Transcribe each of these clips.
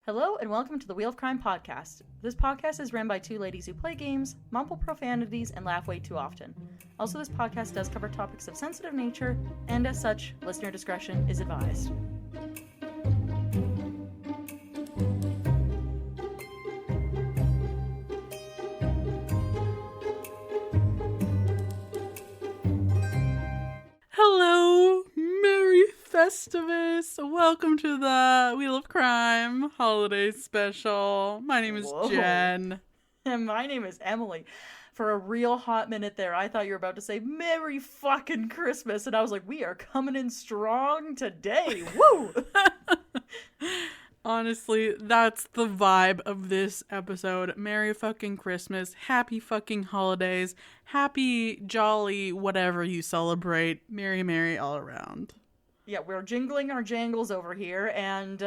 Hello and welcome to the Wheel of Crime podcast. This podcast is run by two ladies who play games, mumble profanities, and laugh way too often. Also, this podcast does cover topics of sensitive nature, and as such, listener discretion is advised. Hello, Merry Festivus! Welcome to the Wheel of Crime holiday special. My name is Jen. And my name is Emily. For a real hot minute there, I thought you were about to say Merry fucking Christmas, and I was like, we are coming in strong today. Woo! Honestly, that's the vibe of this episode. Merry fucking Christmas. Happy fucking holidays. Happy, jolly, whatever you celebrate. Merry, merry all around. Yeah, we're jingling our jangles over here and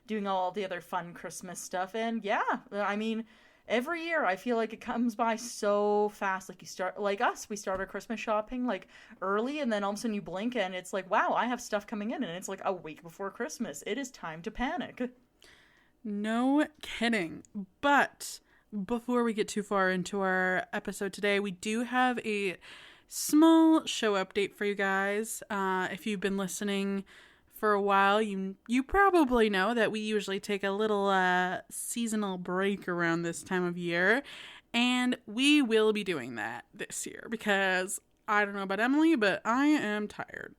doing all the other fun Christmas stuff. And yeah, I mean, every year I feel like it comes by so fast. Like we start our Christmas shopping like early, and then all of a sudden you blink and it's like, wow, I have stuff coming in, and it's like a week before Christmas. It is time to panic. No kidding. But before we get too far into our episode today, we do have a small show update for you guys. If you've been listening for a while, you probably know that we usually take a little seasonal break around this time of year, and we will be doing that this year because I don't know about Emily, but I am tired.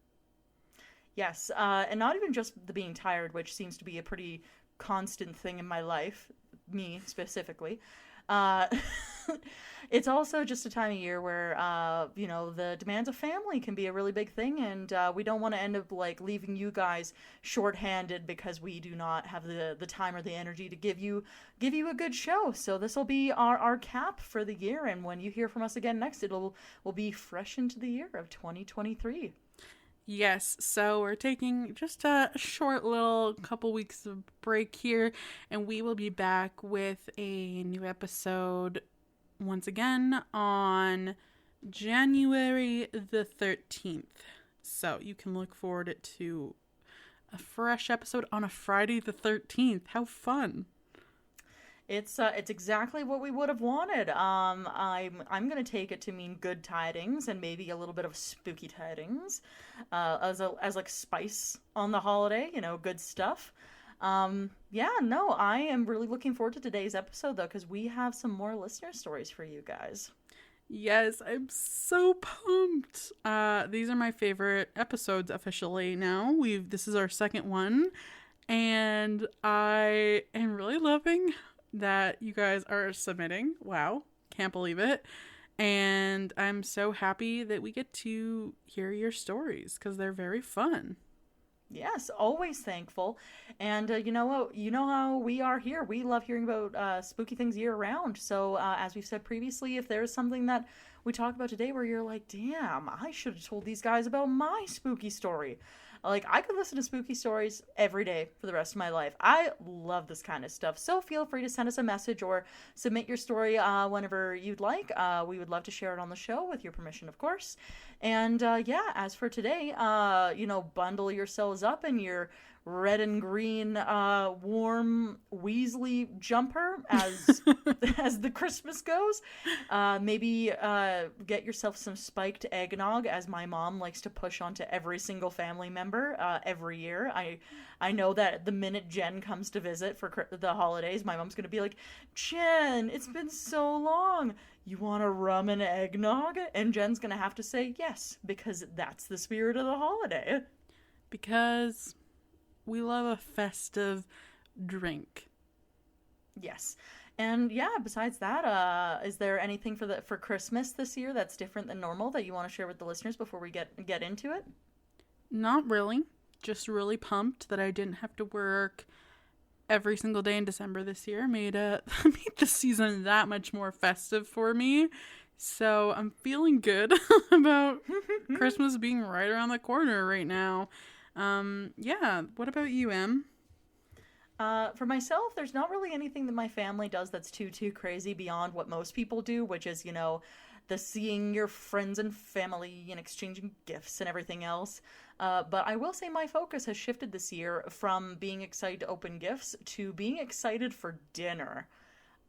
Yes, and not even just the being tired, which seems to be a pretty constant thing in my life, me specifically. It's also just a time of year where, the demands of family can be a really big thing, and we don't want to end up like leaving you guys shorthanded because we do not have the time or the energy to give you a good show. So this will be our cap for the year, and when you hear from us again next, will be fresh into the year of 2023. Yes, so we're taking just a short little couple weeks of break here, and we will be back with a new episode once again on January the 13th. So you can look forward to a fresh episode on a Friday the 13th. How fun. It's exactly what we would have wanted. I'm gonna take it to mean good tidings and maybe a little bit of spooky tidings, as like spice on the holiday. Good stuff. I am really looking forward to today's episode though, because we have some more listener stories for you guys. Yes, I'm so pumped. These are my favorite episodes officially now. This is our second one, and I am really loving that you guys are submitting. Wow, can't believe it. And I'm so happy that we get to hear your stories because they're very fun. Yes, always thankful. And you know what? You know how we are here. We love hearing about spooky things year round. So as we've said previously, if there's something that we talk about today where you're like, damn, I should have told these guys about my spooky story. Like, I could listen to spooky stories every day for the rest of my life. I love this kind of stuff. So feel free to send us a message or submit your story whenever you'd like. We would love to share it on the show with your permission, of course. And as for today, bundle yourselves up in your red and green warm Weasley jumper as as the Christmas goes. Maybe get yourself some spiked eggnog, as my mom likes to push onto every single family member every year. I know that the minute Jen comes to visit for the holidays, my mom's gonna be like, Jen, it's been so long. You want a rum and eggnog? And Jen's gonna have to say yes, because that's the spirit of the holiday. Because we love a festive drink. Yes. And besides that, is there anything for Christmas this year that's different than normal that you want to share with the listeners before we get into it? Not really. Just really pumped that I didn't have to work every single day in December this year. Made the season that much more festive for me. So I'm feeling good about Christmas being right around the corner right now. What about you, Em? For myself, there's not really anything that my family does that's too crazy beyond what most people do, which is, the seeing your friends and family and exchanging gifts and everything else. But I will say my focus has shifted this year from being excited to open gifts to being excited for dinner.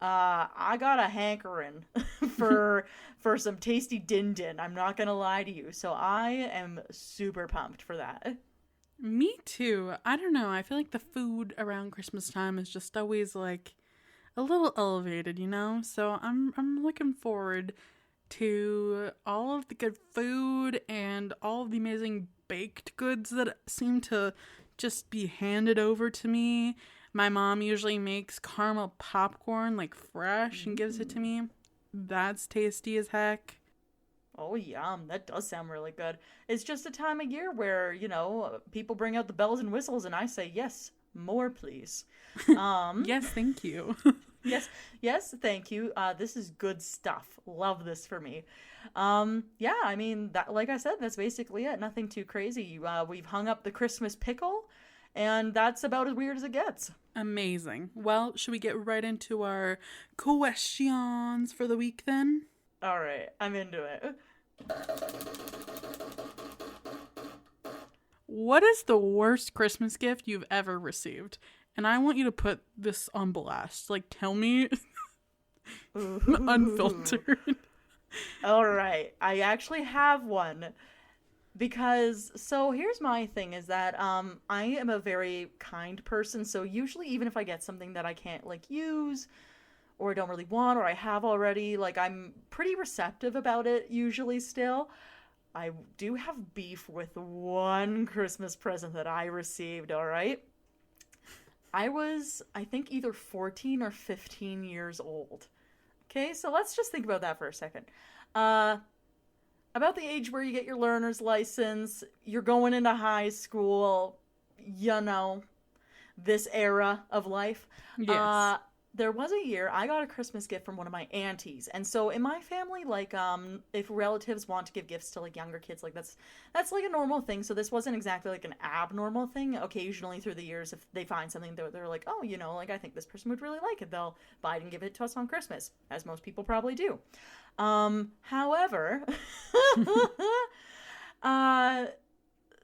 I got a hankering for some tasty din din. I'm not gonna lie to you. So I am super pumped for that. Me too. I don't know. I feel like the food around Christmas time is just always like a little elevated, you know? So I'm looking forward to all of the good food and all of the amazing baked goods that seem to just be handed over to me. My mom usually makes caramel popcorn like fresh and gives it to me. That's tasty as heck. Oh, yum. That does sound really good. It's just a time of year where, people bring out the bells and whistles and I say, yes, more please. Yes, thank you. Yes, thank you. This is good stuff. Love this for me. Yeah, I mean, that, like I said, that's basically it. Nothing too crazy. We've hung up the Christmas pickle, and that's about as weird as it gets. Amazing. Well, should we get right into our questions for the week then? All right, I'm into it. What is the worst Christmas gift you've ever received? And I want you to put this on blast. Like, tell me unfiltered. All right, I actually have one. Because, so here's my thing is that I am a very kind person. So usually even if I get something that I can't, like, use or I don't really want or I have already, like, I'm pretty receptive about it usually still. I do have beef with one Christmas present that I received, all right? I was, I think, either 14 or 15 years old. Okay, so let's just think about that for a second. About the age where you get your learner's license, you're going into high school, this era of life. Yes. There was a year I got a Christmas gift from one of my aunties. And so in my family, like, if relatives want to give gifts to, like, younger kids, like, that's like a normal thing. So this wasn't exactly, like, an abnormal thing. Occasionally through the years, if they find something that they're like, oh, like, I think this person would really like it, they'll buy it and give it to us on Christmas, as most people probably do. However,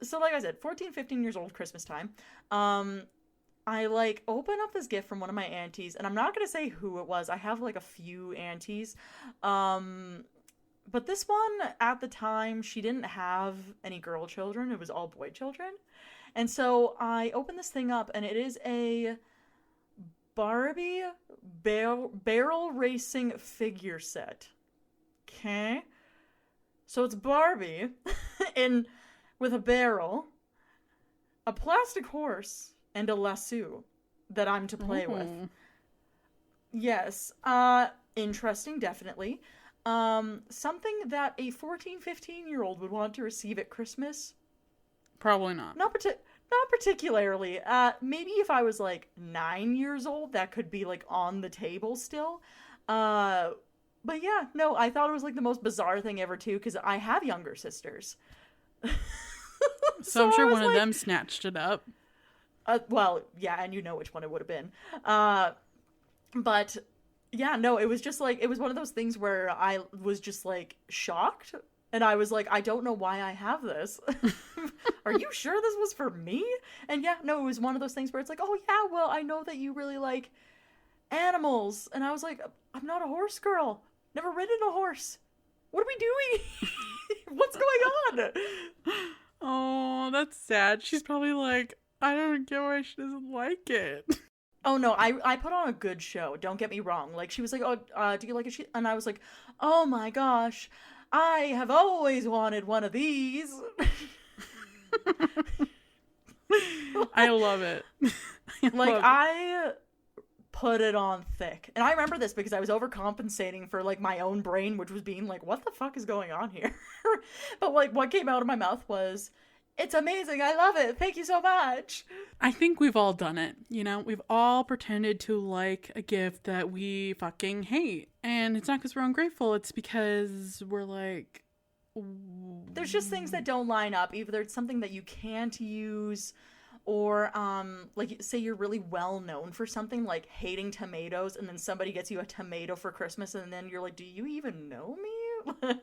so like I said, 14, 15 years old, Christmas time, I, like, open up this gift from one of my aunties, and I'm not gonna say who it was. I have, like, a few aunties, but this one, at the time, she didn't have any girl children. It was all boy children, and so I open this thing up, and it is a Barbie barrel racing figure set. Okay? So it's Barbie with a barrel, a plastic horse, and a lasso that I'm to play with. Yes. Interesting, definitely. Something that a 14, 15-year-old would want to receive at Christmas? Probably not. Not particularly. Maybe if I was, like, 9 years old, that could be, like, on the table still. But yeah, no, I thought it was, like, the most bizarre thing ever, too, because I have younger sisters. So I'm sure one of them snatched it up. Well, yeah, and you know which one it would have been. But, yeah, no, it was just, like, it was one of those things where I was just, like, shocked. And I was like, I don't know why I have this. Are you sure this was for me? And yeah, no, it was one of those things where it's like, oh, yeah, well, I know that you really like animals. And I was like, I'm not a horse girl. Never ridden a horse. What are we doing? What's going on? Oh, that's sad. She's probably like, I don't get why she doesn't like it. Oh, no, I put on a good show. Don't get me wrong. Like, she was like, oh, do you like it? And I was like, oh, my gosh. I have always wanted one of these. I love it. I put it on thick. And I remember this because I was overcompensating for, like, my own brain, which was being like, what the fuck is going on here? But, like, what came out of my mouth was, it's amazing. I love it. Thank you so much. I think we've all done it. We've all pretended to like a gift that we fucking hate. And it's not because we're ungrateful. It's because we're like... There's just things that don't line up. Either it's something that you can't use, or, like, say you're really well known for something, like hating tomatoes, and then somebody gets you a tomato for Christmas, and then you're like, do you even know me? Like,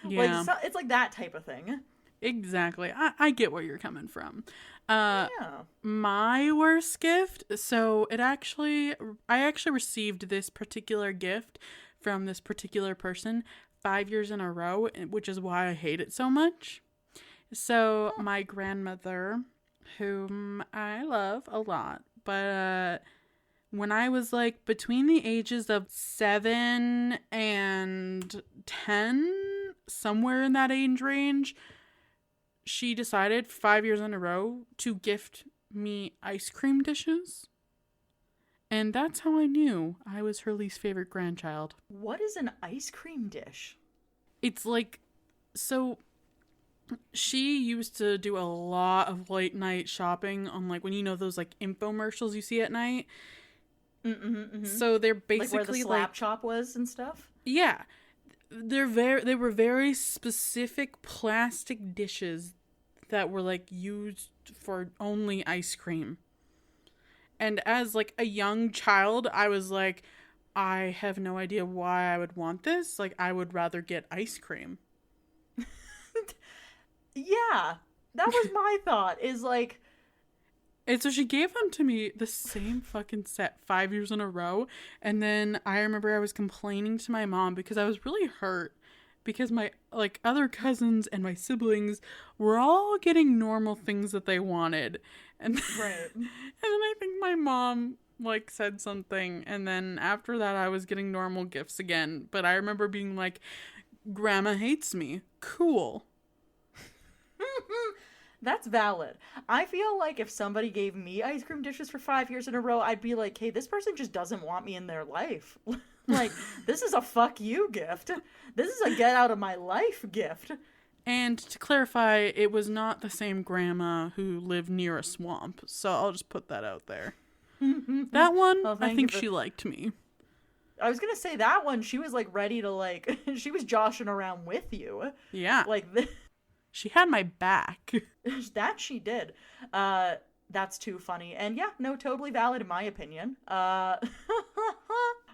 Yeah, it's like that type of thing. exactly. I get where you're coming from. Yeah. My worst gift, so I actually received this particular gift from this particular person 5 years in a row, which is why I hate it so much. So Huh. my grandmother, whom I love a lot, but when I was like between the ages of 7 and 10, somewhere in that age range, she decided 5 years in a row to gift me ice cream dishes. And that's how I knew I was her least favorite grandchild. What is an ice cream dish? It's like, so she used to do a lot of late night shopping on like when you know those like infomercials you see at night. Mm-hmm. So they're Like where the basically slap like, chop was and stuff? yeah, they were very specific plastic dishes that were like used for only ice cream. And as like a young child, I was like, I have no idea why I would want this. Like, I would rather get ice cream. Yeah. That was my thought, is like, And so she gave them to me the same fucking set 5 years in a row. And then I remember I was complaining to my mom because I was really hurt because my like other cousins and my siblings were all getting normal things that they wanted. And right. and then I think my mom like said something, and then after that I was getting normal gifts again. But I remember being like, Grandma hates me. Cool. That's valid. I feel like if somebody gave me ice cream dishes for 5 years in a row, I'd be like, hey, this person just doesn't want me in their life. Like, this is a fuck you gift. This is a get out of my life gift. And to clarify, it was not the same grandma who lived near a swamp. So I'll just put that out there. That one, Well, I think she liked me. I was gonna say that one, she was like ready to like, she was joshing around with you. Yeah. Like, She had my back. that she did. That's too funny. And yeah, no, totally valid in my opinion.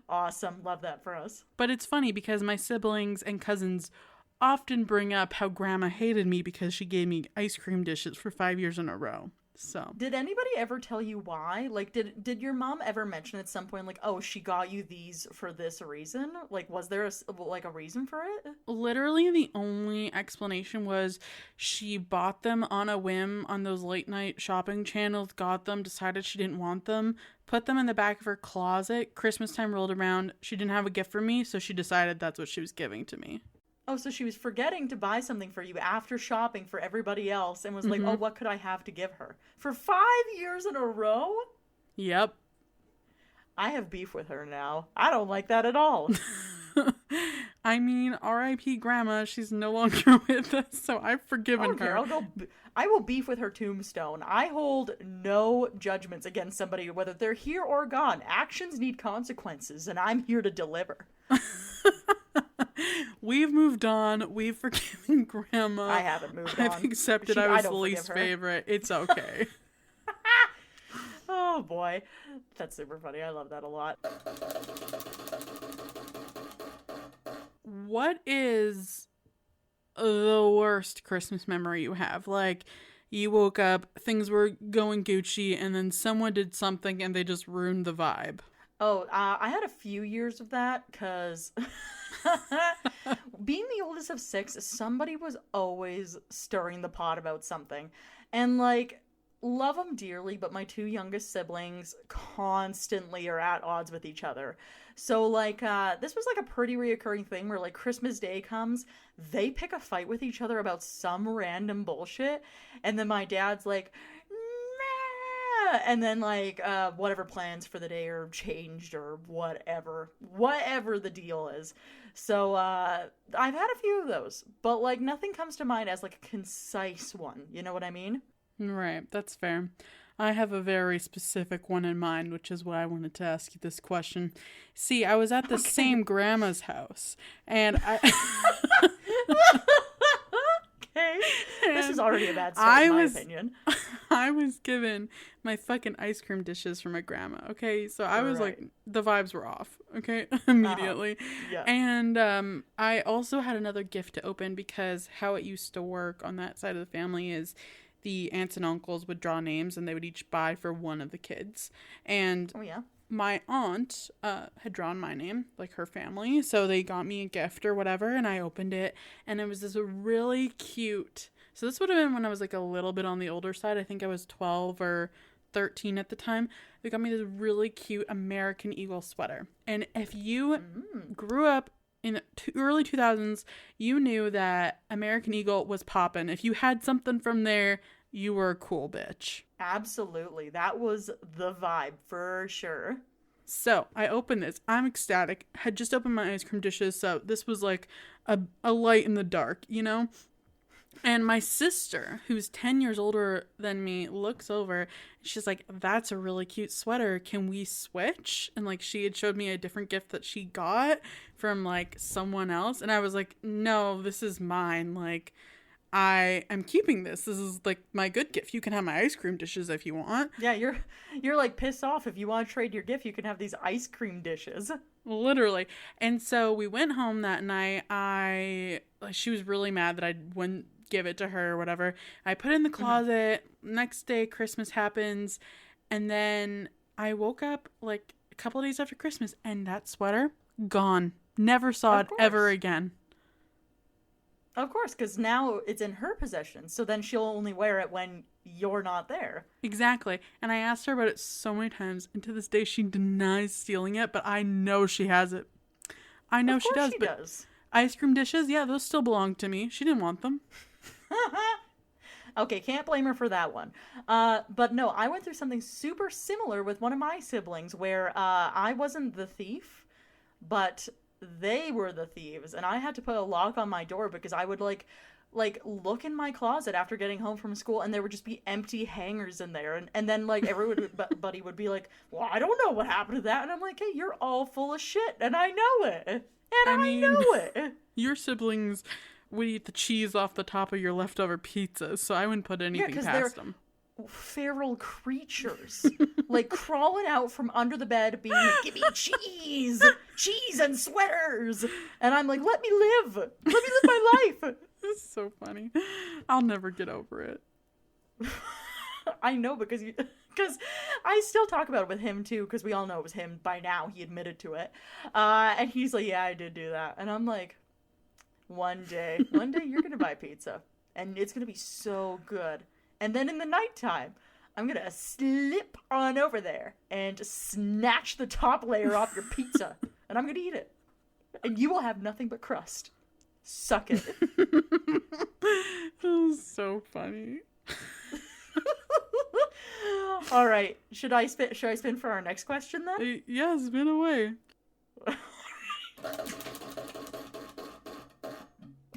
Awesome. Love that for us. But it's funny because my siblings and cousins often bring up how grandma hated me because she gave me ice cream dishes for 5 years in a row. So Did anybody ever tell you why? Like, did your mom ever mention at some point, like, oh, she got you these for this reason? Like, was there a reason for it? literally the only explanation was she bought them on a whim on those late night shopping channels, got them, decided she didn't want them, put them in the back of her closet. Christmas time rolled around. She didn't have a gift for me, so she decided that's what she was giving to me. Oh, so she was forgetting to buy something for you after shopping for everybody else and was like, oh, what could I have to give her? For 5 years in a row? Yep. I have beef with her now. I don't like that at all. I mean, R.I.P. Grandma. She's no longer with us, so I've forgiven her. I will beef with her tombstone. I hold no judgments against somebody, whether they're here or gone. Actions need consequences, and I'm here to deliver. We've moved on. We've forgiven Grandma. I haven't moved on. I've accepted I was the least favorite. It's okay. Oh boy. That's super funny. I love that a lot. What is the worst Christmas memory you have? Like, you woke up, things were going Gucci, and then someone did something and they just ruined the vibe. Oh, I had a few years of that because being the oldest of six, somebody was always stirring the pot about something. And like, love them dearly, but my two youngest siblings constantly are at odds with each other. So like, this was like a pretty reoccurring thing where like Christmas Day comes, they pick a fight with each other about some random bullshit. And then my dad's like, and then like whatever plans for the day are changed or whatever the deal is. So I've had a few of those, but like nothing comes to mind as like a concise one, you know what I mean? Right, that's fair. I have a very specific one in mind, which is why I wanted to ask you this question. See, I was at the same grandma's house, and I Okay. right? This is And already a bad start, in my was opinion. I was given my fucking ice cream dishes from my grandma. Okay, so I was like, Right. the vibes were off. Okay, Uh-huh. immediately. Yeah. And I also had another gift to open because how it used to work on that side of the family is the aunts and uncles would draw names and they would each buy for one of the kids. And Oh, yeah. my aunt had drawn my name, like her family, so they got me a gift or whatever, and I opened it, and it was this really cute. So this would have been when I was like a little bit on the older side. I think I was 12 or 13 at the time. They got me this really cute American Eagle sweater. And if you Mm. grew up in the early 2000s, you knew that American Eagle was poppin'. If you had something from there, you were a cool bitch. Absolutely. That was the vibe for sure. So I opened this. I'm ecstatic. Had just opened my ice cream dishes, so this was like a light in the dark, you know? And my sister, who's 10 years older than me, looks over. And she's like, that's a really cute sweater. Can we switch? And like she had showed me a different gift that she got from like someone else. And I was like, no, this is mine. Like, I am keeping this. This is like my good gift. You can have my ice cream dishes if you want. Yeah, you're like pissed off. If you want to trade your gift, you can have these ice cream dishes. Literally. And so we went home that night. She was really mad that I wouldn't give it to her or whatever. I put it in the closet. Next day, Christmas happens. And then I woke up like a couple of days after Christmas and that sweater, gone. Never saw Of it ever course. again. Of course, because now it's in her possession. So then she'll only wear it when you're not there. Exactly. And I asked her about it so many times. And to this day, she denies stealing it. But I know she has it. I know Of she course does. she But does. ice cream dishes, yeah, those still belong to me. She didn't want them. Okay, can't blame her for that one. But no, I went through something super similar with one of my siblings where I wasn't the thief, but they were the thieves, and I had to put a lock on my door because I would like look in my closet after getting home from school and there would just be empty hangers in there and then like everybody would be like, well, I don't know what happened to that, and I'm like, hey, you're all full of shit and I know it, and I I mean, know it. your siblings would eat the cheese off the top of your leftover pizzas, so I wouldn't put Yeah, anything because they're past them. feral creatures, like crawling out from under the bed, being like, "Give me cheese and sweaters," and I'm like, "Let me live my life." It's so funny. I'll never get over it. I know because I still talk about it with him too, because we all know it was him by now. He admitted to it, and he's like, "Yeah, I did do that," and I'm like, one day you're gonna buy pizza, and it's gonna be so good. And then in the nighttime, I'm gonna slip on over there and snatch the top layer off your pizza, and I'm gonna eat it. And you will have nothing but crust. Suck it. That was so funny. All right. Should I spin for our next question then? Yeah, it's been away.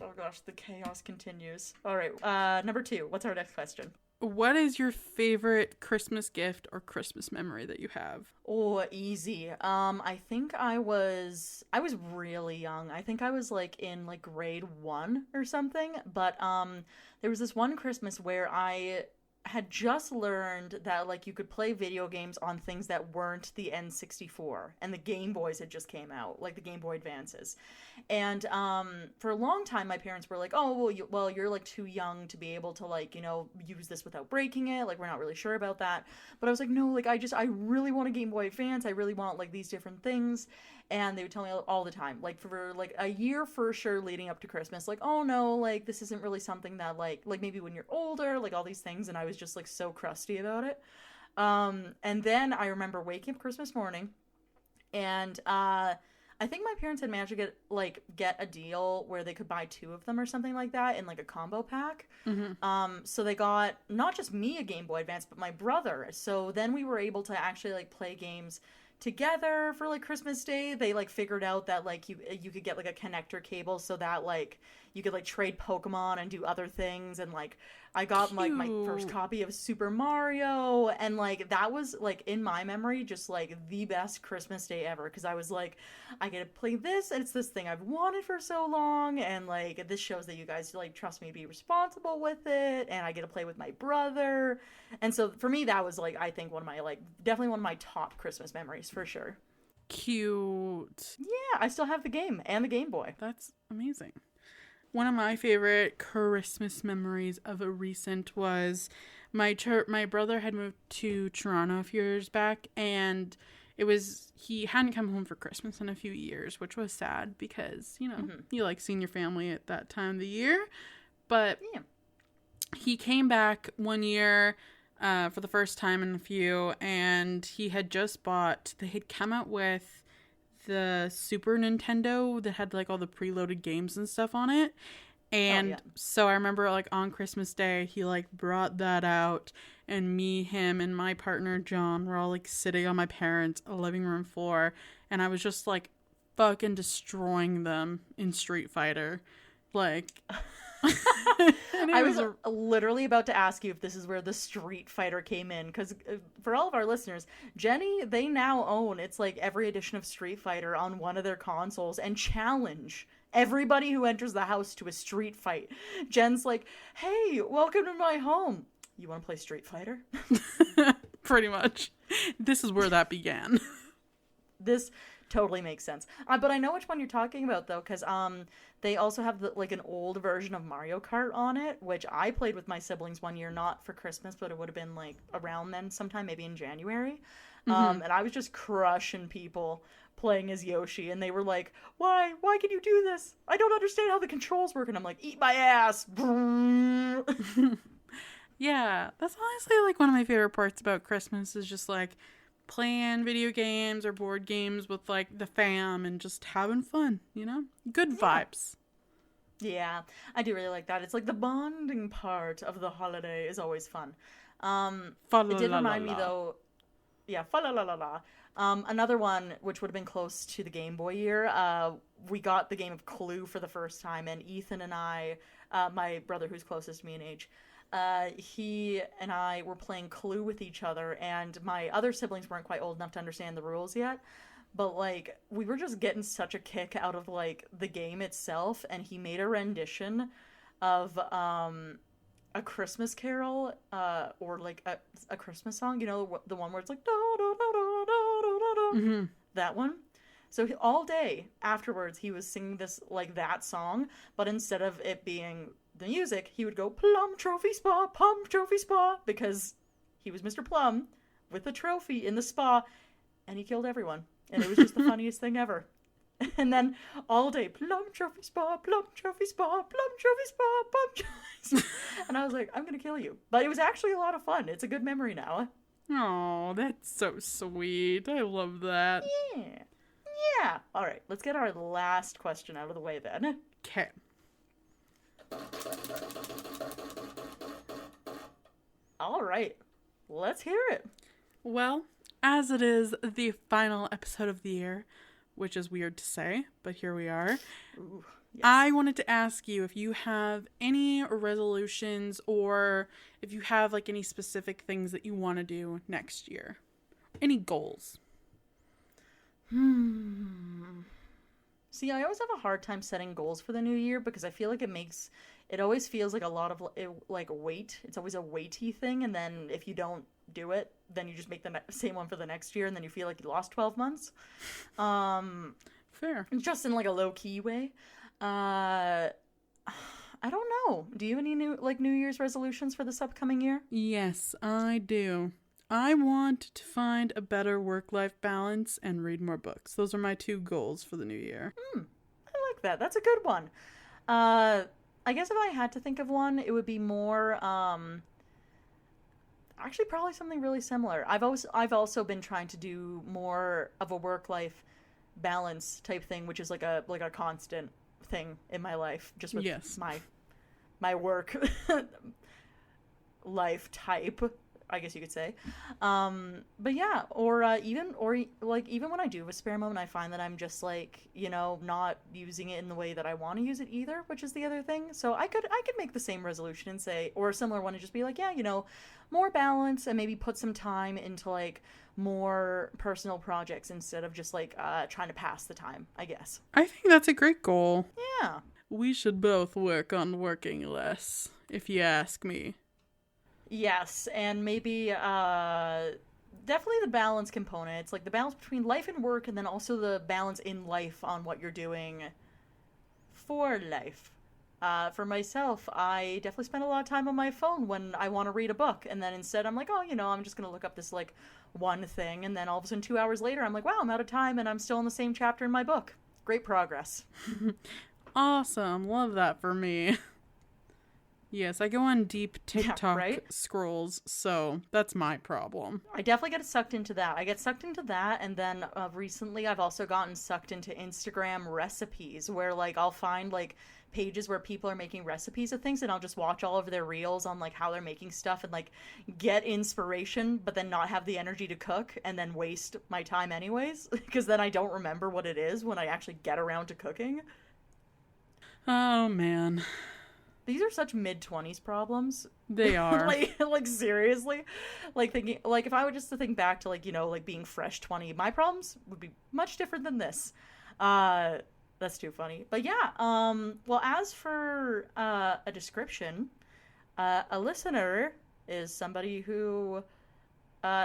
Oh gosh, the chaos continues. All right. Number 2. What's our next question? What is your favorite Christmas gift or Christmas memory that you have? Oh, easy. I think I was really young. I think I was like in like grade 1 or something, but there was this one Christmas where I had just learned that like you could play video games on things that weren't the N64, and the Game Boys had just came out, like the Game Boy Advances. And for a long time my parents were like, "Oh, well, you're like too young to be able to like, use this without breaking it. Like we're not really sure about that." But I was like, "No, like I really want a Game Boy Advance. I really want like these different things." And they would tell me all the time, like for like a year for sure leading up to Christmas, like, "Oh no, like this isn't really something that like maybe when you're older, like all these things." And I was just like so crusty about it. And then I remember waking up Christmas morning, and I think my parents had managed to get a deal where they could buy 2 of them or something like that in like a combo pack. So they got not just me a Game Boy Advance, but my brother. So then we were able to actually like play games together for like Christmas Day. They like figured out that like you could get like a connector cable so that like you could like trade Pokemon and do other things, and like I got like my first Cute. copy of Super Mario, and like that was like in my memory just like the best Christmas day ever, because I was like, I get to play this, and it's this thing I've wanted for so long, and like this shows that you guys like trust me to be responsible with it, and I get to play with my brother. And so for me that was like, I think one of my like definitely one of my top Christmas memories for sure. Cute. Yeah, I still have the game and the Game Boy. That's amazing. One of my favorite Christmas memories of a recent was my brother had moved to Toronto a few years back, and he hadn't come home for Christmas in a few years, which was sad because, you like seeing your family at that time of the year. But Yeah. he came back one year for the first time in a few, and they had come out with the Super Nintendo that had like all the preloaded games and stuff on it. And so I remember like on Christmas Day, he like brought that out, and me, him, and my partner John were all like sitting on my parents' living room floor, and I was just like fucking destroying them in Street Fighter. Like, I was literally about to ask you if this is where the Street Fighter came in, because for all of our listeners, Jenny, they now own, it's like every edition of Street Fighter on one of their consoles, and challenge everybody who enters the house to a street fight. Jen's like, hey, welcome to my home. You want to play Street Fighter? Pretty much. This is where that began. This totally makes sense. But I know which one you're talking about, though, because they also have like an old version of Mario Kart on it, which I played with my siblings one year, not for Christmas, but it would have been like around then sometime, maybe in January. And I was just crushing people playing as Yoshi, and they were like, why can you do this? I don't understand how the controls work. And I'm like, eat my ass. Yeah, that's honestly like one of my favorite parts about Christmas is just like playing video games or board games with like the fam and just having fun, Good vibes. Yeah, I do really like that. It's like the bonding part of the holiday is always fun. It did remind me though, yeah, fa la la la la. Another one which would have been close to the Game Boy year, we got the game of Clue for the first time, and Ethan and I, my brother who's closest to me in age, he and I were playing Clue with each other, and my other siblings weren't quite old enough to understand the rules yet, but like we were just getting such a kick out of like the game itself, and he made a rendition of a Christmas carol, or like a Christmas song, the one where it's like da da da da da da da, that one. So all day afterwards, he was singing this like that song, but instead of it being the music, he would go plum trophy spa, because he was Mr. Plum with the trophy in the spa, and he killed everyone, and it was just the funniest thing ever. And then all day, plum trophy spa, plum trophy spa, plum trophy spa, plum trophy spa. And I was like, I'm gonna kill you. But it was actually a lot of fun. It's a good memory now. Oh, that's so sweet. I love that. Yeah. All right, let's get our last question out of the way then. Okay. All right, let's hear it. Well, as it is the final episode of the year, which is weird to say, but here we are. Ooh, yes. I wanted to ask you if you have any resolutions or if you have like any specific things that you want to do next year. Any goals? See, I always have a hard time setting goals for the new year because I feel like it always feels like a lot of like weight. It's always a weighty thing, and then if you don't do it, then you just make the same one for the next year, and then you feel like you lost 12 months. Fair. Just in like a low-key way. I don't know. Do you have any New Year's resolutions for this upcoming year? Yes, I do. I want to find a better work-life balance and read more books. Those are my 2 goals for the new year. I like that. That's a good one. I guess if I had to think of one, it would be more, actually probably something really similar. I've also been trying to do more of a work-life balance type thing, which is like a constant thing in my life, just with my work life type. I guess you could say. But yeah, even when I do have a spare moment, I find that I'm just like, not using it in the way that I want to use it either, which is the other thing. So I could make the same resolution and say, or a similar one, and just be like, yeah, more balance, and maybe put some time into like more personal projects instead of just like trying to pass the time, I guess. I think that's a great goal. Yeah. We should both work on working less, if you ask me. Yes, and maybe definitely the balance component. It's like the balance between life and work, and then also the balance in life on what you're doing for life. For myself, I definitely spend a lot of time on my phone when I want to read a book, and then instead I'm like, oh, I'm just going to look up this like one thing, and then all of a sudden 2 hours later I'm like, wow, I'm out of time and I'm still in the same chapter in my book. Great progress. Awesome. Love that for me. Yes, I go on deep TikTok scrolls, so that's my problem. I definitely get sucked into that. And then recently I've also gotten sucked into Instagram recipes, where like I'll find like pages where people are making recipes of things, and I'll just watch all of their reels on like how they're making stuff and like get inspiration, but then not have the energy to cook, and then waste my time anyways, because then I don't remember what it is when I actually get around to cooking. Oh man. These are such mid-20s problems. They are. like seriously. Like thinking, like if I were just to think back to like, like being fresh 20, my problems would be much different than this. That's too funny. But yeah, well, as for a description, a listener is somebody who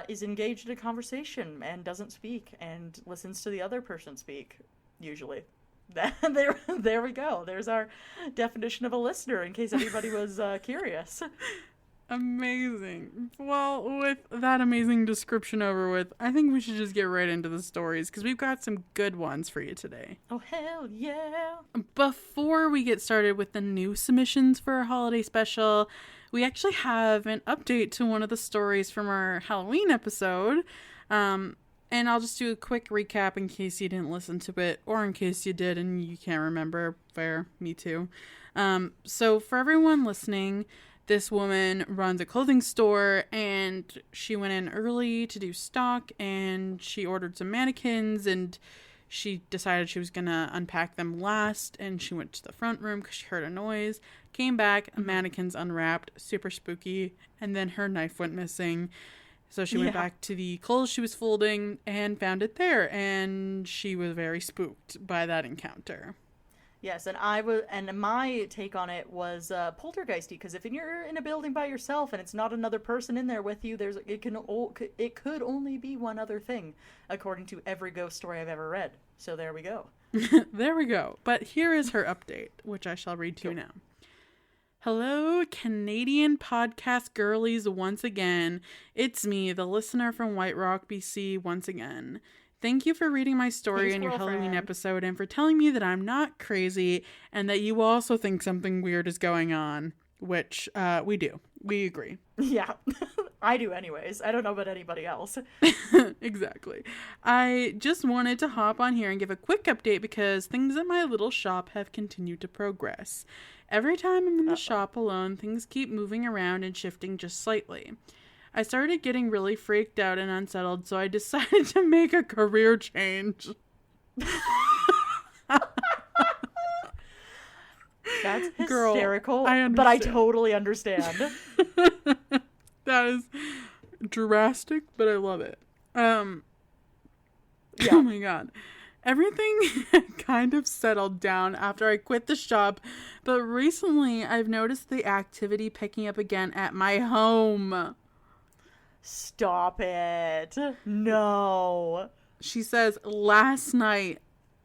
is engaged in a conversation and doesn't speak and listens to the other person speak, usually. There we go. There's our definition of a listener, in case anybody was curious. Amazing. Well, with that amazing description over with, I think we should just get right into the stories, because we've got some good ones for you today. Oh, hell yeah. Before we get started with the new submissions for our holiday special, we actually have an update to one of the stories from our Halloween episode. And I'll just do a quick recap in case you didn't listen to it, or in case you did and you can't remember. Fair, me too. So for everyone listening, this woman runs a clothing store, and she went in early to do stock, and she ordered some mannequins, and she decided she was going to unpack them last, and she went to the front room because she heard a noise, came back, mannequins unwrapped, super spooky, and then her knife went missing. So she went back to the clothes she was folding and found it there, and she was very spooked by that encounter. Yes, and my take on it was poltergeisty, because if you're in a building by yourself and it's not another person in there with you, it could only be one other thing, according to every ghost story I've ever read. So there we go. There we go. But here is her update, which I shall read to you now. Hello, Canadian podcast girlies once again. It's me, the listener from White Rock, BC, once again. Thank you for reading my story in your Halloween episode, and for telling me that I'm not crazy and that you also think something weird is going on, which we do. We agree. Yeah, I do anyways. I don't know about anybody else. Exactly. I just wanted to hop on here and give a quick update because things at my little shop have continued to progress. Every time I'm in the shop alone, things keep moving around and shifting just slightly. I started getting really freaked out and unsettled, so I decided to make a career change. That's hysterical, Girl, but I totally understand. That is drastic, but I love it. Oh my god. Everything kind of settled down after I quit the shop, but recently I've noticed the activity picking up again at my home. Stop it. No. She says last night.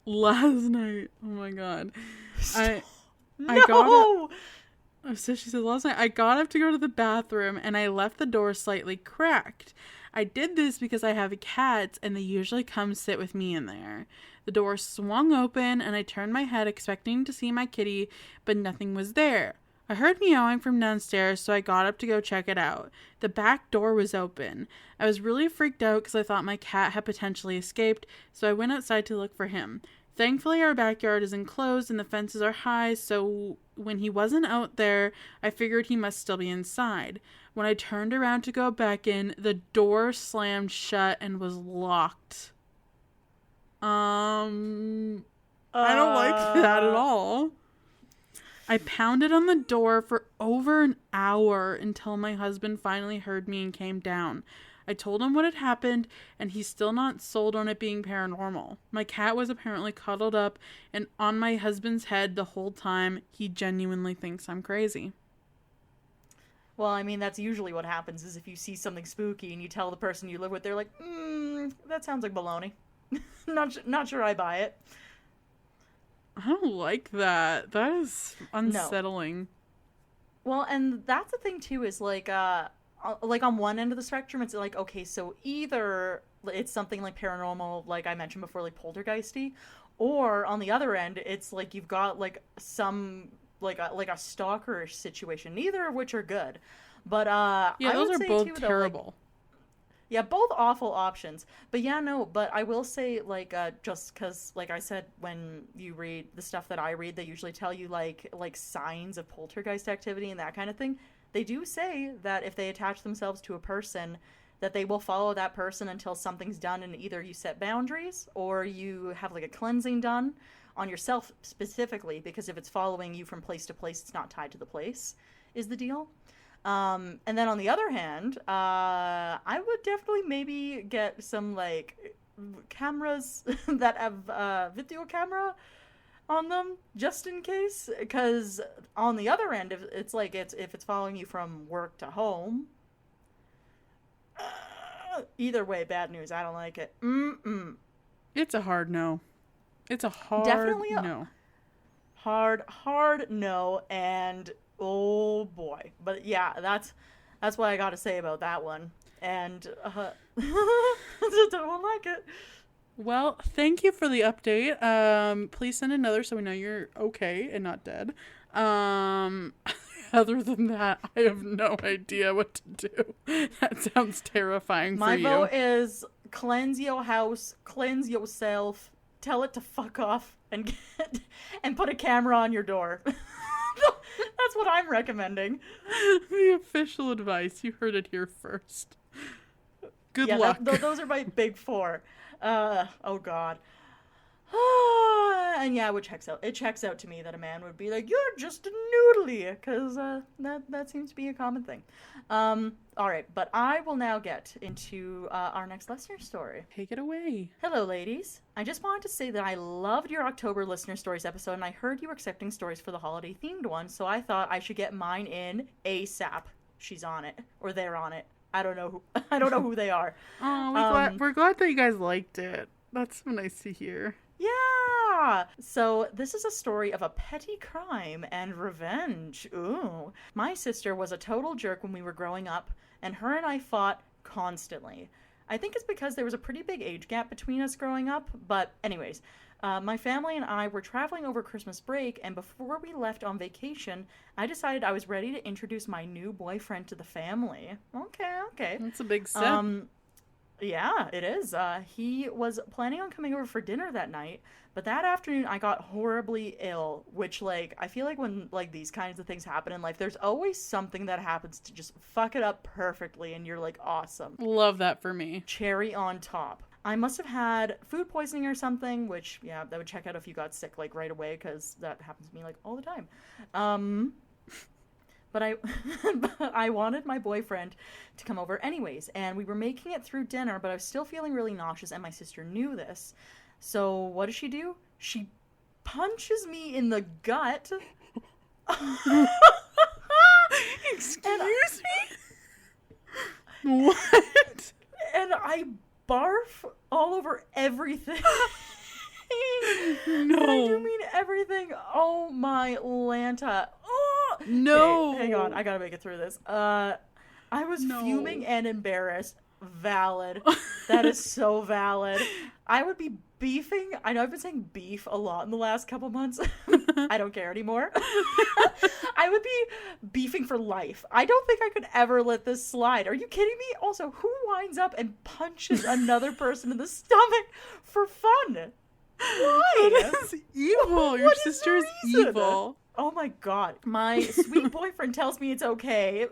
Oh my god. No. So she said last night I got up to go to the bathroom and I left the door slightly cracked. I did this because I have cats and they usually come sit with me in there. The door swung open and I turned my head expecting to see my kitty, but nothing was there. I heard meowing from downstairs, so I got up to go check it out. The back door was open. I was really freaked out because I thought my cat had potentially escaped, so I went outside to look for him. Thankfully, our backyard is enclosed and the fences are high, so when he wasn't out there, I figured he must still be inside. When I turned around to go back in, the door slammed shut and was locked. I don't like that at all. I pounded on the door for over an hour until my husband finally heard me and came down. I told him what had happened, and he's still not sold on it being paranormal. My cat was apparently cuddled up and on my husband's head the whole time. He genuinely thinks I'm crazy. Well, I mean, that's usually what happens, is if you see something spooky and you tell the person you live with, they're like, that sounds like baloney. Not sure I buy it. I don't like that. That is unsettling. No. Well, and that's the thing, too, is like on one end of the spectrum, it's like, okay, so either it's something like paranormal, like I mentioned before, like poltergeisty, or on the other end, it's like you've got like some like a stalker situation, neither of which are good. But yeah, those are both terrible. Yeah, both awful options. But yeah, no, but I will say, like, just because, like I said, when you read the stuff that I read, they usually tell you, like signs of poltergeist activity and that kind of thing. They do say that if they attach themselves to a person, that they will follow that person until something's done, and either you set boundaries or you have, like, a cleansing done on yourself specifically, because if it's following you from place to place, it's not tied to the place, is the deal. And then on the other hand, I would definitely maybe get some, like, cameras that have video camera on them, just in case, because on the other end, if it's following you from work to home, either way, bad news. I don't like it. It's a hard no. It's a hard Definitely no. Hard no, and oh boy. But yeah, that's what I got to say about that one. And don't like it. Well, thank you for the update. Please send another so we know you're okay and not dead. Other than that, I have no idea what to do. That sounds terrifying for you. My vote is cleanse your house, cleanse yourself, tell it to fuck off, and put a camera on your door. That's what I'm recommending. The official advice. You heard it here first. Good luck. Those are my big four. Oh God. And yeah, it checks out to me that a man would be like, "You're just a noodly," because that seems to be a common thing. All right, but I will now get into our next listener story. Take it away. Hello, ladies. I just wanted to say that I loved your October listener stories episode, and I heard you were accepting stories for the holiday themed one, so I thought I should get mine in ASAP. She's on it, or they're on it. I don't know who they are. Oh, we're glad that you guys liked it. That's so nice to hear. Yeah! So, this is a story of a petty crime and revenge. Ooh. My sister was a total jerk when we were growing up, and her and I fought constantly. I think it's because there was a pretty big age gap between us growing up, but anyways, my family and I were traveling over Christmas break, and before we left on vacation, I decided I was ready to introduce my new boyfriend to the family. Okay. That's a big step. Yeah, it is. He was planning on coming over for dinner that night, but that afternoon I got horribly ill, which, like, I feel like when, like, these kinds of things happen in life, there's always something that happens to just fuck it up perfectly, and you're like, awesome. Love that for me. Cherry on top. I must have had food poisoning or something, which, yeah, that would check out if you got sick, like, right away, because that happens to me, like, all the time. But I wanted my boyfriend to come over anyways, and we were making it through dinner, but I was still feeling really nauseous, and my sister knew this. So what does she do? She punches me in the gut. Excuse me? What? And I barf all over everything. No. And I do mean everything. Oh my Lanta. Oh. No. Okay, hang on. I gotta make it through this. I was fuming and embarrassed. Valid. That is so valid. I would be beefing. I know I've been saying beef a lot in the last couple months. I don't care anymore. I would be beefing for life. I don't think I could ever let this slide. Are you kidding me? Also, who winds up and punches another person in the stomach for fun? Why? That is evil. Your What is the sister is reason? evil. Oh my god. My sweet boyfriend tells me it's okay.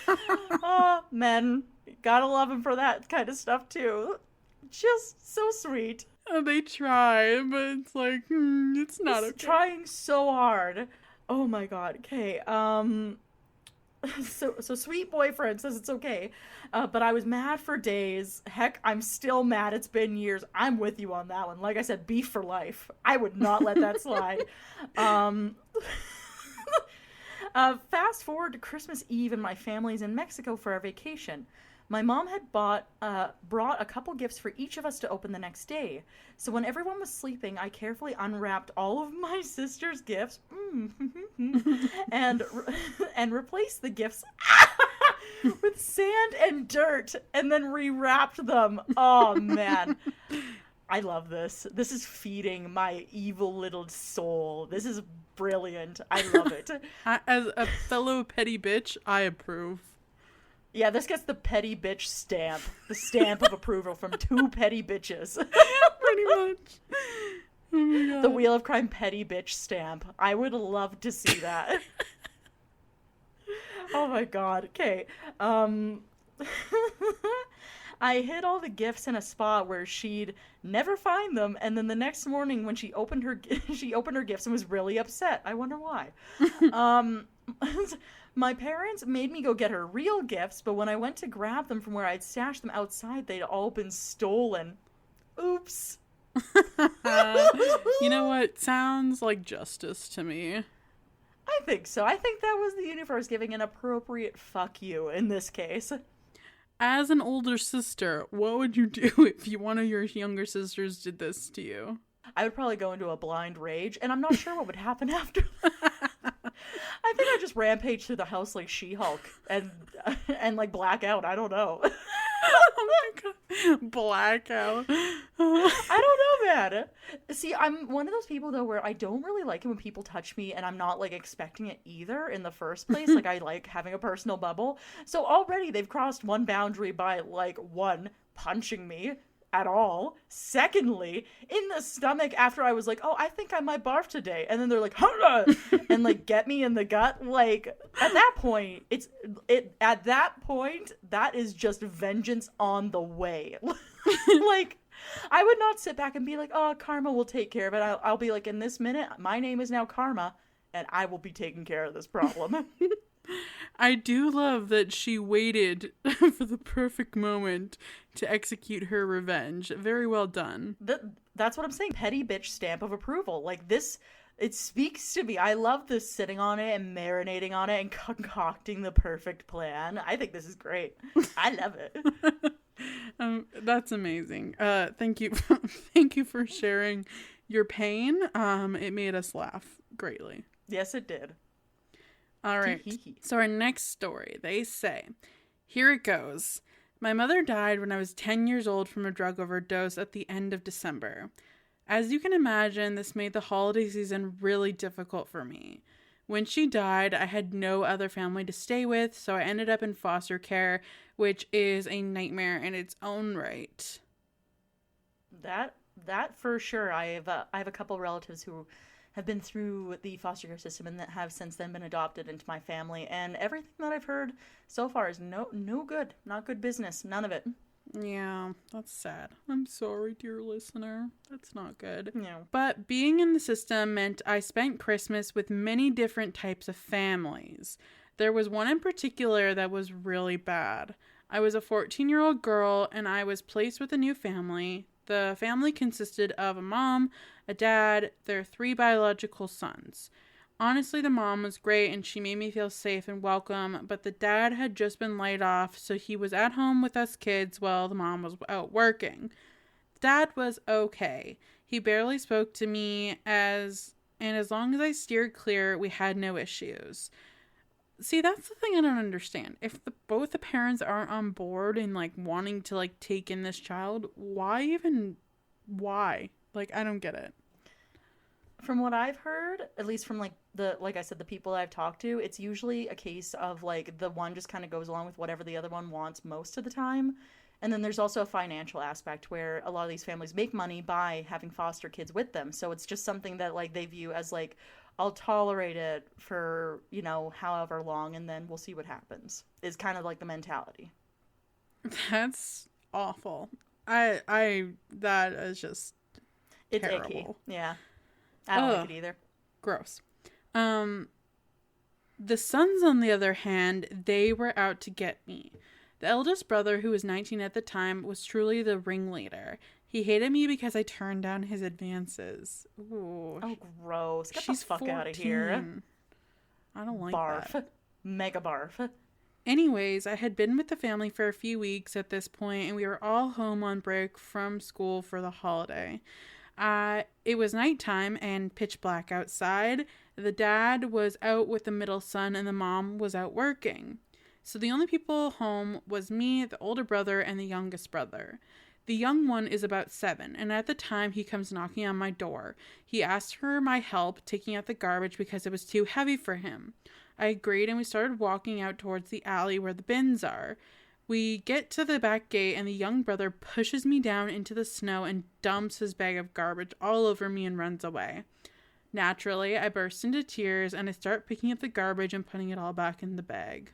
Oh, men. Gotta love him for that kind of stuff too. Just so sweet. They try, but it's like, it's not He's okay. trying so hard. Oh my god. Okay. So sweet boyfriend says it's okay, but I was mad for days. Heck, I'm still mad. It's been years. I'm with you on that one. Like I said, beef for life. I would not let that slide. Fast forward to Christmas Eve, and my family's in Mexico for our vacation. My mom had brought a couple gifts for each of us to open the next day. So when everyone was sleeping, I carefully unwrapped all of my sister's gifts and replaced the gifts with sand and dirt, and then rewrapped them. Oh man, I love this. This is feeding my evil little soul. This is brilliant. I love it. As a fellow petty bitch, I approve. Yeah, this gets the petty bitch stamp. The stamp of approval from two petty bitches. Pretty much. Oh my god. The Wheel of Crime petty bitch stamp. I would love to see that. Oh my god. Okay. I hid all the gifts in a spot where she'd never find them, and then the next morning when she opened her gifts and was really upset. I wonder why. My parents made me go get her real gifts, but when I went to grab them from where I'd stashed them outside, they'd all been stolen. Oops. You know what? Sounds like justice to me. I think so. I think that was the universe giving an appropriate fuck you in this case. As an older sister, what would you do if one of your younger sisters did this to you? I would probably go into a blind rage, and I'm not sure what would happen after that. I think I'd just rampage through the house like She-Hulk and like black out. I don't know. Oh my god. Blackout. I don't know, man. See, I'm one of those people, though, where I don't really like it when people touch me, and I'm not, like, expecting it either in the first place. Like, I like having a personal bubble. So already they've crossed one boundary by, like, one, punching me at all. Secondly, in the stomach after I was like, oh, I think I might barf today. And then they're like, Hurrah! And, like, get me in the gut. Like, at that point, that is just vengeance on the way. Like, I would not sit back and be like, oh, karma will take care of it. I'll be like, in this minute, my name is now Karma, and I will be taking care of this problem. I do love that she waited for the perfect moment to execute her revenge. Very well done. That's what I'm saying. Petty bitch stamp of approval. Like, this, it speaks to me. I love this sitting on it and marinating on it and concocting the perfect plan. I think this is great. I love it. That's amazing. Thank you. Thank you for sharing your pain. It made us laugh greatly. Yes, it did. All right. So our next story, they say, here it goes. My mother died when I was 10 years old from a drug overdose at the end of December. As you can imagine, this made the holiday season really difficult for me. When she died, I had no other family to stay with, so I ended up in foster care, which is a nightmare in its own right. That for sure. I have a couple relatives who have been through the foster care system and that have since then been adopted into my family, and everything that I've heard so far is no good. Not good business. None of it. Yeah, that's sad. I'm sorry, dear listener. That's not good. No. But being in the system meant I spent Christmas with many different types of families. There was one in particular that was really bad. I was a 14-year-old girl and I was placed with a new family. The family consisted of a mom, a dad, their 3 biological sons. Honestly, the mom was great and she made me feel safe and welcome, but the dad had just been laid off, so he was at home with us kids while the mom was out working. Dad was okay. He barely spoke to me, and as long as I steered clear, we had no issues. See, that's the thing I don't understand. If both the parents aren't on board and, like, wanting to, like, take in this child, why? Like, I don't get it. From what I've heard, at least from like I said, the people I've talked to, it's usually a case of like the one just kind of goes along with whatever the other one wants most of the time. And then there's also a financial aspect where a lot of these families make money by having foster kids with them. So it's just something that like they view as like, I'll tolerate it for, however long, and then we'll see what happens. Is kind of like the mentality. That's awful. I that is just It's terrible. icky. Yeah. I don't like it either. Gross. The sons, on the other hand, they were out to get me. The eldest brother, who was 19 at the time, was truly the ringleader. He hated me because I turned down his advances. Ooh. Oh, gross. Get She's the fuck 14. out of here. I don't like Barf. that. Mega barf. Anyways, I had been with the family for a few weeks at this point, and we were all home on break from school for the holiday. It was nighttime and pitch black outside. The dad was out with the middle son, and the mom was out working. So the only people home was me, the older brother, and the youngest brother. The young one is about 7, and at the time he comes knocking on my door. He asked for my help taking out the garbage because it was too heavy for him. I agreed, and we started walking out towards the alley where the bins are. We get to the back gate, and the young brother pushes me down into the snow and dumps his bag of garbage all over me and runs away. Naturally, I burst into tears, and I start picking up the garbage and putting it all back in the bag.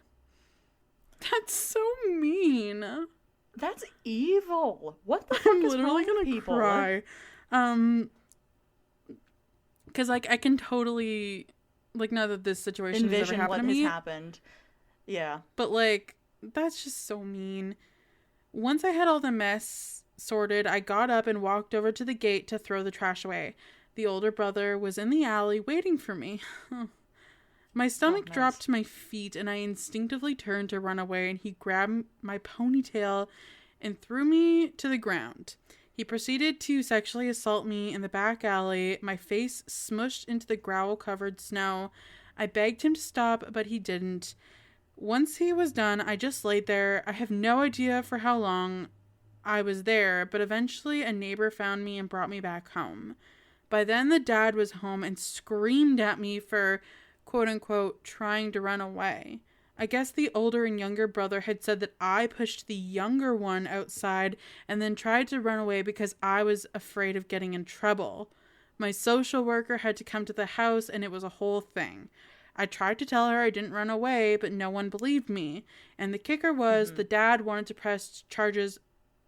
That's so mean. That's evil. What the fuck I'm is literally wrong with gonna people? cry. Because, like, I can totally, like, now that this situation has ever Envision happened what to me. has happened. Yeah. But, like, that's just so mean. Once I had all the mess sorted, I got up and walked over to the gate to throw the trash away. The older brother was in the alley waiting for me. My stomach dropped to my feet, and I instinctively turned to run away, and he grabbed my ponytail and threw me to the ground. He proceeded to sexually assault me in the back alley, my face smushed into the gravel-covered snow. I begged him to stop, but he didn't. Once he was done, I just laid there. I have no idea for how long I was there, but eventually a neighbor found me and brought me back home. By then, the dad was home and screamed at me for, quote-unquote, trying to run away. I guess the older and younger brother had said that I pushed the younger one outside and then tried to run away because I was afraid of getting in trouble. My social worker had to come to the house, and it was a whole thing. I tried to tell her I didn't run away, but no one believed me. And the kicker was the dad wanted to press charges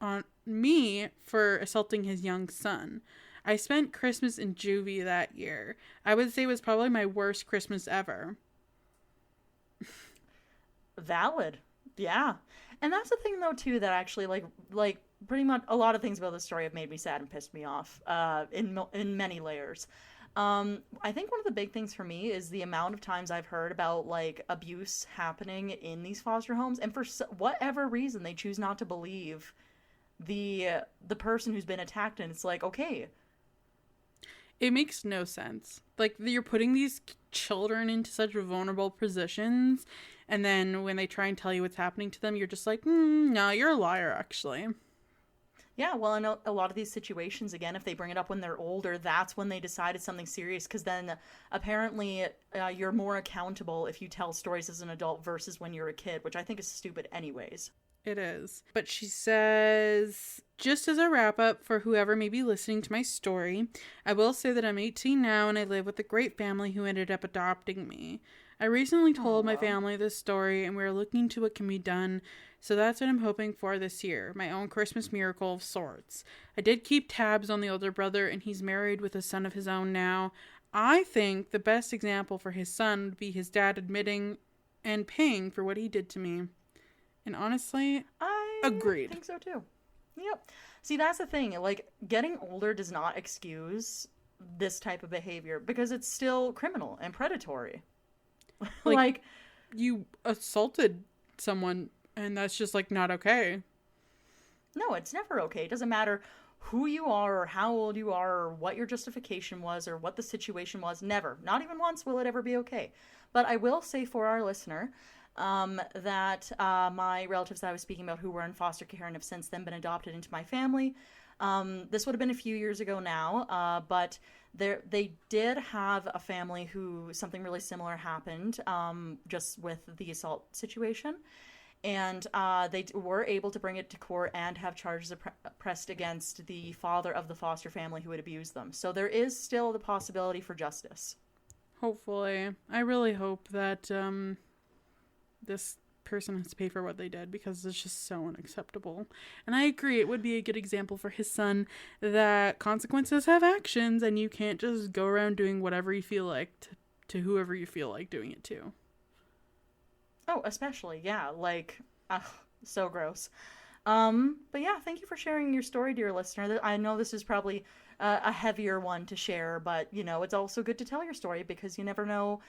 on me for assaulting his young son. I spent Christmas in juvie that year. I would say it was probably my worst Christmas ever. Valid. Yeah. And that's the thing, though, too, that actually, like pretty much a lot of things about this story have made me sad and pissed me off in many layers. I think one of the big things for me is the amount of times I've heard about, like, abuse happening in these foster homes, and for whatever reason, they choose not to believe the person who's been attacked, and it's like, okay. It makes no sense. Like, you're putting these children into such vulnerable positions, and then when they try and tell you what's happening to them, you're just like, no, you're a liar, actually. Yeah, well, I know a lot of these situations, again, if they bring it up when they're older, that's when they decided something serious, because then apparently you're more accountable if you tell stories as an adult versus when you're a kid, which I think is stupid anyways. It is. But she says, just as a wrap up for whoever may be listening to my story, I will say that I'm 18 now and I live with a great family who ended up adopting me. I recently told my family this story and we're looking to what can be done, so that's what I'm hoping for this year, my own Christmas miracle of sorts. I did keep tabs on the older brother and he's married with a son of his own now. I think the best example for his son would be his dad admitting and paying for what he did to me. And honestly, agreed. I think so too. Yep. See, that's the thing. Like, getting older does not excuse this type of behavior because it's still criminal and predatory. Like, you assaulted someone and that's just, like, not okay. No, it's never okay. It doesn't matter who you are or how old you are or what your justification was or what the situation was. Never. Not even once will it ever be okay. But I will say for our listener that my relatives that I was speaking about who were in foster care and have since then been adopted into my family, this would have been a few years ago now, but they did have a family who something really similar happened just with the assault situation. And were able to bring it to court and have charges pressed against the father of the foster family who had abused them. So there is still the possibility for justice. Hopefully. I really hope that this person has to pay for what they did, because it's just so unacceptable. And I agree, it would be a good example for his son that consequences have actions, and you can't just go around doing whatever you feel like to whoever you feel like doing it to. Oh, especially, yeah, like, ugh, so gross. But yeah, thank you for sharing your story, dear listener. I know this is probably a heavier one to share, but you know, it's also good to tell your story, because you never know,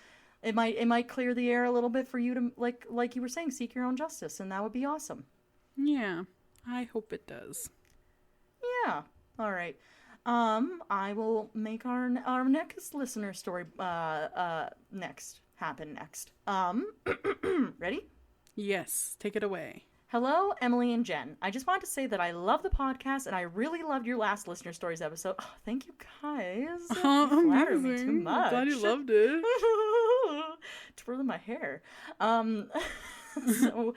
it might clear the air a little bit for you to, like you were saying, seek your own justice, and that would be awesome. Yeah, I hope it does. Yeah. All right. I will make our next listener story happen next. Ready? Yes, take it away. Hello, Emily and Jen. I just wanted to say that I love the podcast, and I really loved your last listener stories episode. Oh, thank you guys. Oh, You flatter me too much. I'm glad you loved it. Twirling my hair. So,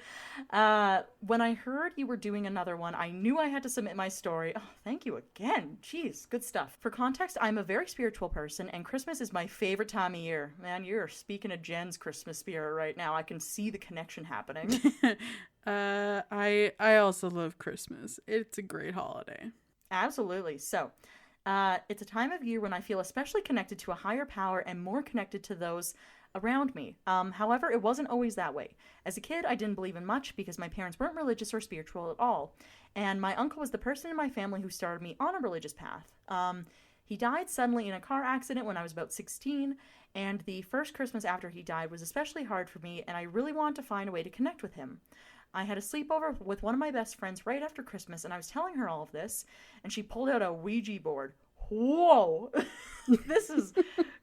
when I heard you were doing another one, I knew I had to submit my story. Oh, thank you again. Jeez, good stuff. For context, I'm a very spiritual person, and Christmas is my favorite time of year. Man, you're speaking of Jen's Christmas spirit right now. I can see the connection happening. I also love Christmas. It's a great holiday. Absolutely. So, it's a time of year when I feel especially connected to a higher power and more connected to those around me. However, it wasn't always that way. As a kid, I didn't believe in much because my parents weren't religious or spiritual at all. And my uncle was the person in my family who started me on a religious path. He died suddenly in a car accident when I was about 16, and the first Christmas after he died was especially hard for me, and I really wanted to find a way to connect with him. I had a sleepover with one of my best friends right after Christmas, and I was telling her all of this, and she pulled out a Ouija board. Whoa! This is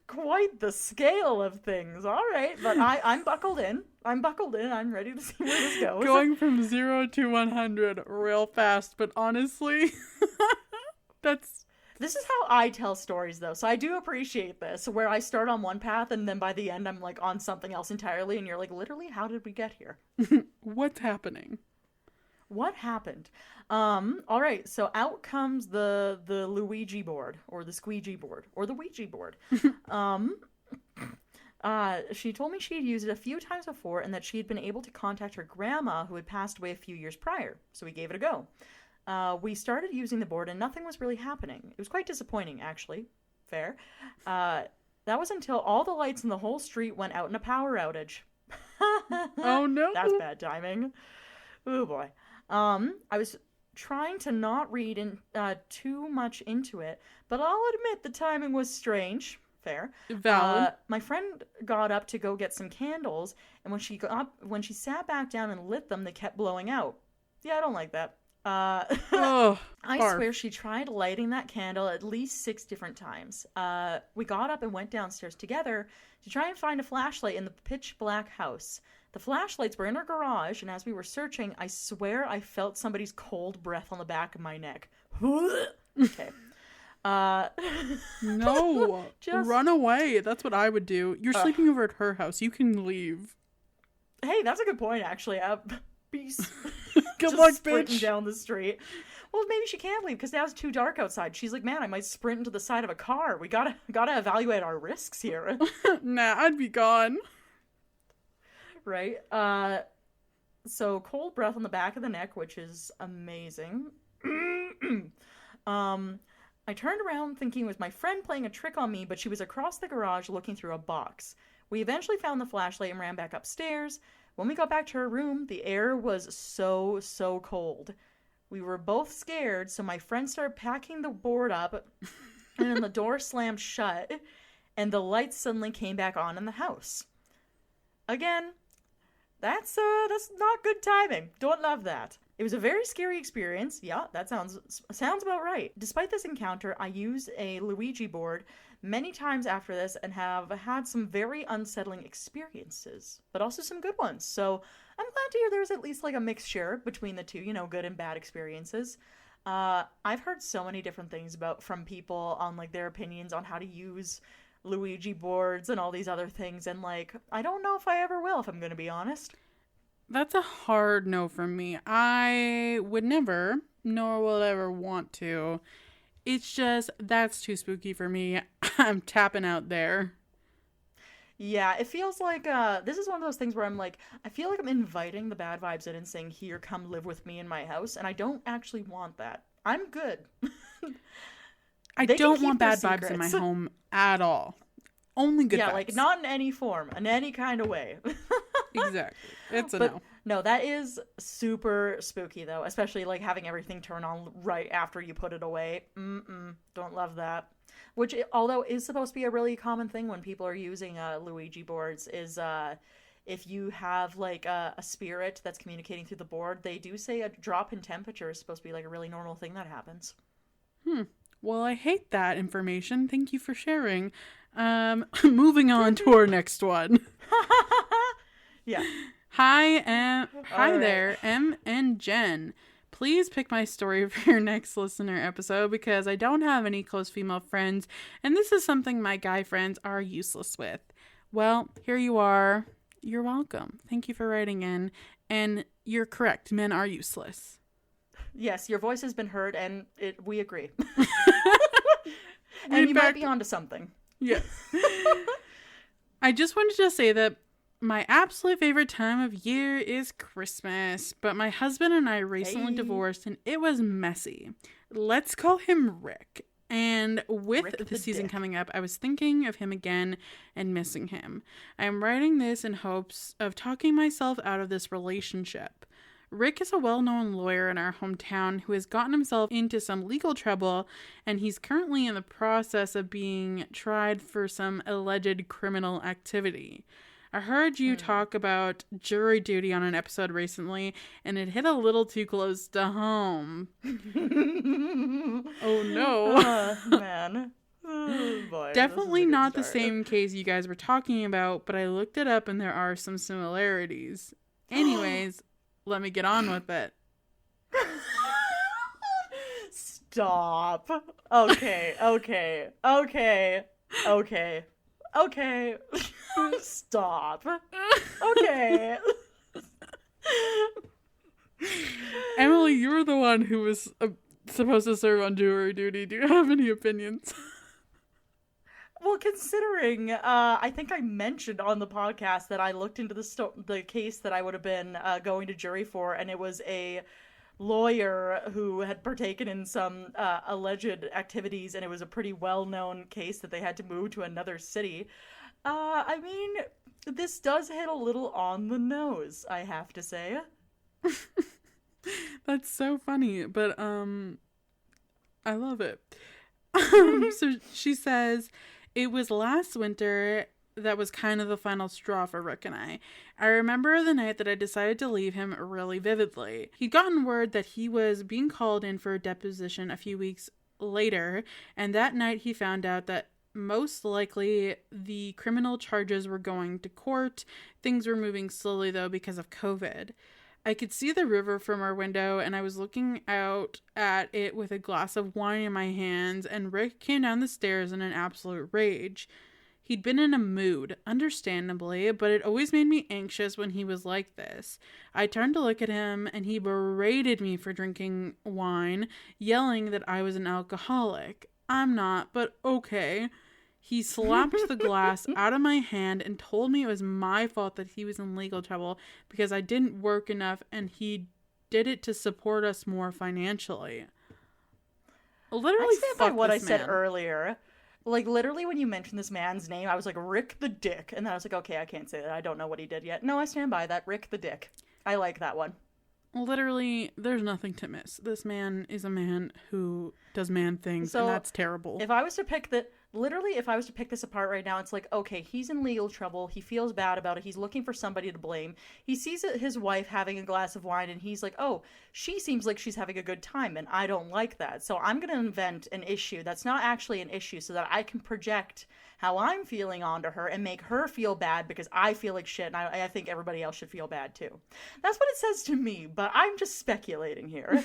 quite the scale of things. All right, but I'm buckled in. I'm ready to see where this goes. Going from 0 to 100 real fast, but honestly, This is how I tell stories, though, so I do appreciate this, where I start on one path, and then by the end, I'm, like, on something else entirely, and you're like, literally, how did we get here? What's happening? What happened? All right, so out comes the Luigi board, or the squeegee board, or the Ouija board. She told me she had used it a few times before, and that she had been able to contact her grandma, who had passed away a few years prior, so we gave it a go. We started using the board, and nothing was really happening. It was quite disappointing, actually. Fair. That was until all the lights in the whole street went out in a power outage. Oh, no. That's bad timing. Oh, boy. I was trying to not read too much into it, but I'll admit the timing was strange. Fair. Valid. My friend got up to go get some candles, and when she sat back down and lit them, they kept blowing out. Yeah, I don't like that. Oh, I swear she tried lighting that candle at least 6 different times. We got up and went downstairs together to try and find a flashlight in the pitch black house. The flashlights were in her garage, and as we were searching, I swear I felt somebody's cold breath on the back of my neck. Okay. No. Run away. That's what I would do. You're sleeping over at her house. You can leave. Hey, that's a good point, actually. Peace. Good luck, sprinting bitch. Down the street. Well, maybe she can't leave because now it's too dark outside. She's like, man, I might sprint into the side of a car. We gotta evaluate our risks here. Nah, I'd be gone. Right? So cold breath on the back of the neck, which is amazing. I turned around thinking it was my friend playing a trick on me, but she was across the garage looking through a box. We eventually found the flashlight and ran back upstairs. When we got back to her room, the air was so cold. We were both scared, so my friend started packing the board up, and then the door slammed shut, and the lights suddenly came back on in the house. Again, that's not good timing. Don't love that. It was a very scary experience. Yeah, that sounds about right. Despite this encounter, I used a Luigi board many times after this and have had some very unsettling experiences, but also some good ones. So I'm glad to hear there's at least like a mixture between the two, good and bad experiences. I've heard so many different things from people on like their opinions on how to use Luigi boards and all these other things, and like I don't know if I ever will, if I'm going to be honest. That's a hard no from me. I would never, nor will ever want to. It's just, that's too spooky for me. I'm tapping out there. Yeah, it feels like this is one of those things where I'm like, I feel like I'm inviting the bad vibes in and saying, "Here, come live with me in my house," and I don't actually want that. I'm good. I They can don't want keep their bad vibes in my secrets. home at all. Only good Yeah, like vibes. not in any form, in any kind of way. Exactly. It's a But no. no, that is super spooky though, especially like having everything turn on right after you put it away. Don't love that. Which, although is supposed to be a really common thing when people are using Luigi boards, is if you have like a spirit that's communicating through the board, they do say a drop in temperature is supposed to be like a really normal thing that happens. Well, I hate that information. Thank you for sharing. Moving on to our next one. Yeah. Hi All right. there, Em and Jen. Please pick my story for your next listener episode because I don't have any close female friends, and this is something my guy friends are useless with. Well, here you are. You're welcome. Thank you for writing in, and you're correct. Men are useless. Yes, your voice has been heard, and we agree. In And you might fact, be onto something. yes. I just wanted to say that my absolute favorite time of year is Christmas, but my husband and I recently Hey, divorced and it was messy. Let's call him Rick. And with Rick the the season Dick. coming up, I was thinking of him again and missing him. I am writing this in hopes of talking myself out of this relationship. Rick is a well-known lawyer in our hometown who has gotten himself into some legal trouble, and he's currently in the process of being tried for some alleged criminal activity. I heard you talk about jury duty on an episode recently, and it hit a little too close to home. Oh no. Man. Oh, boy, this is Definitely a good not the start. same case you guys were talking about, but I looked it up and there are some similarities. Anyways, let me get on with it. Stop. Okay, okay, okay, okay, okay. Stop. Okay. Emily, you were the one who was supposed to serve on jury duty. Do you have any opinions? Well, considering I think I mentioned on the podcast that I looked into the case that I would have been going to jury for, and it was a lawyer who had partaken in some alleged activities, and it was a pretty well-known case that they had to move to another city. I mean, this does hit a little on the nose, I have to say. That's so funny, but I love it. So she says, it was last winter that was kind of the final straw for Rick and I. I remember the night that I decided to leave him really vividly. He'd gotten word that he was being called in for a deposition a few weeks later, and that night he found out that most likely the criminal charges were going to court. Things were moving slowly though because of COVID. I could see the river from our window, and I was looking out at it with a glass of wine in my hands, and Rick came down the stairs in an absolute rage. He'd been in a mood, understandably, but it always made me anxious when he was like this. I turned to look at him, and he berated me for drinking wine, yelling that I was an alcoholic. I'm not, but okay. He slapped the glass out of my hand and told me it was my fault that he was in legal trouble because I didn't work enough and he did it to support us more financially. Literally, I stand by fuck what I this said man. earlier. Like, literally, when you mentioned this man's name, I was like, Rick the Dick. And then I was like, okay, I can't say that. I don't know what he did yet. No, I stand by that. Rick the Dick. I like that one. Literally, there's nothing to miss. This man is a man who does man things, So, and that's terrible. if I was to pick if I was to pick this apart right now, it's like, okay, he's in legal trouble. He feels bad about it. He's looking for somebody to blame. He sees his wife having a glass of wine and he's like, oh, she seems like she's having a good time and I don't like that. So I'm going to invent an issue that's not actually an issue so that I can project how I'm feeling onto her and make her feel bad because I feel like shit and I think everybody else should feel bad too. That's what it says to me, but I'm just speculating here.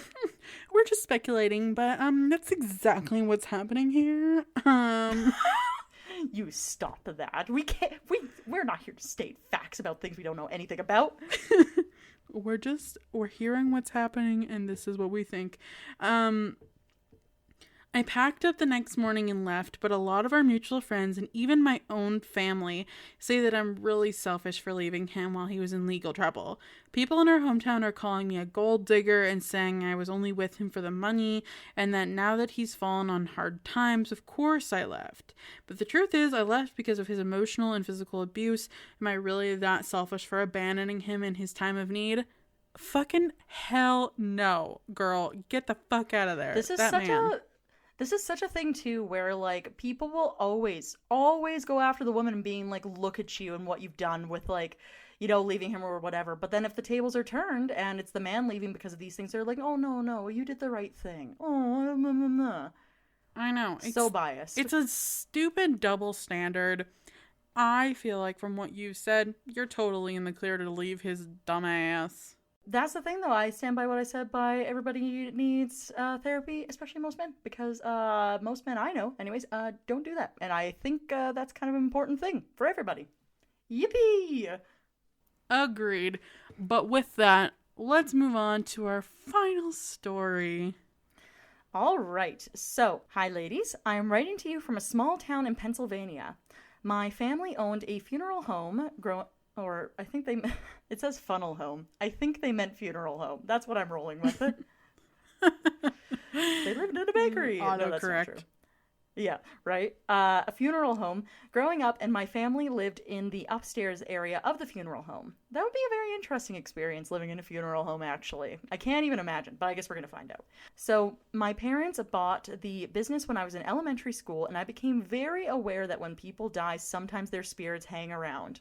We're just speculating, but that's exactly what's happening here. You stop that. We can't. We're not here to state facts about things we don't know anything about. we're hearing what's happening, and this is what we think. I packed up the next morning and left, but a lot of our mutual friends and even my own family say that I'm really selfish for leaving him while he was in legal trouble. People in our hometown are calling me a gold digger and saying I was only with him for the money, and that now that he's fallen on hard times, of course I left. But the truth is, I left because of his emotional and physical abuse. Am I really that selfish for abandoning him in his time of need? Fucking hell no, girl. Get the fuck out of there. This is such a thing too, where like people will always go after the woman and being like, look at you and what you've done with like, you know, leaving him or whatever. But then if the tables are turned and it's the man leaving because of these things, they're like, oh no, you did the right thing. Oh, nah, nah, nah. I know. So biased. It's a stupid double standard. I feel like from what you've said, you're totally in the clear to leave his dumb ass. That's the thing, though. I stand by what I said by everybody needs therapy, especially most men, because most men I know, anyways, don't do that. And I think that's kind of an important thing for everybody. Yippee! Agreed. But with that, let's move on to our final story. All right. So, hi, ladies. I am writing to you from a small town in Pennsylvania. My family owned a funeral home or I think it says funnel home. I think they meant funeral home. That's what I'm rolling with it. They lived in a bakery. No, that's not true. Yeah, right. A funeral home. Growing up, and my family lived in the upstairs area of the funeral home. That would be a very interesting experience, living in a funeral home, actually. I can't even imagine, but I guess we're going to find out. So, my parents bought the business when I was in elementary school, and I became very aware that when people die, sometimes their spirits hang around.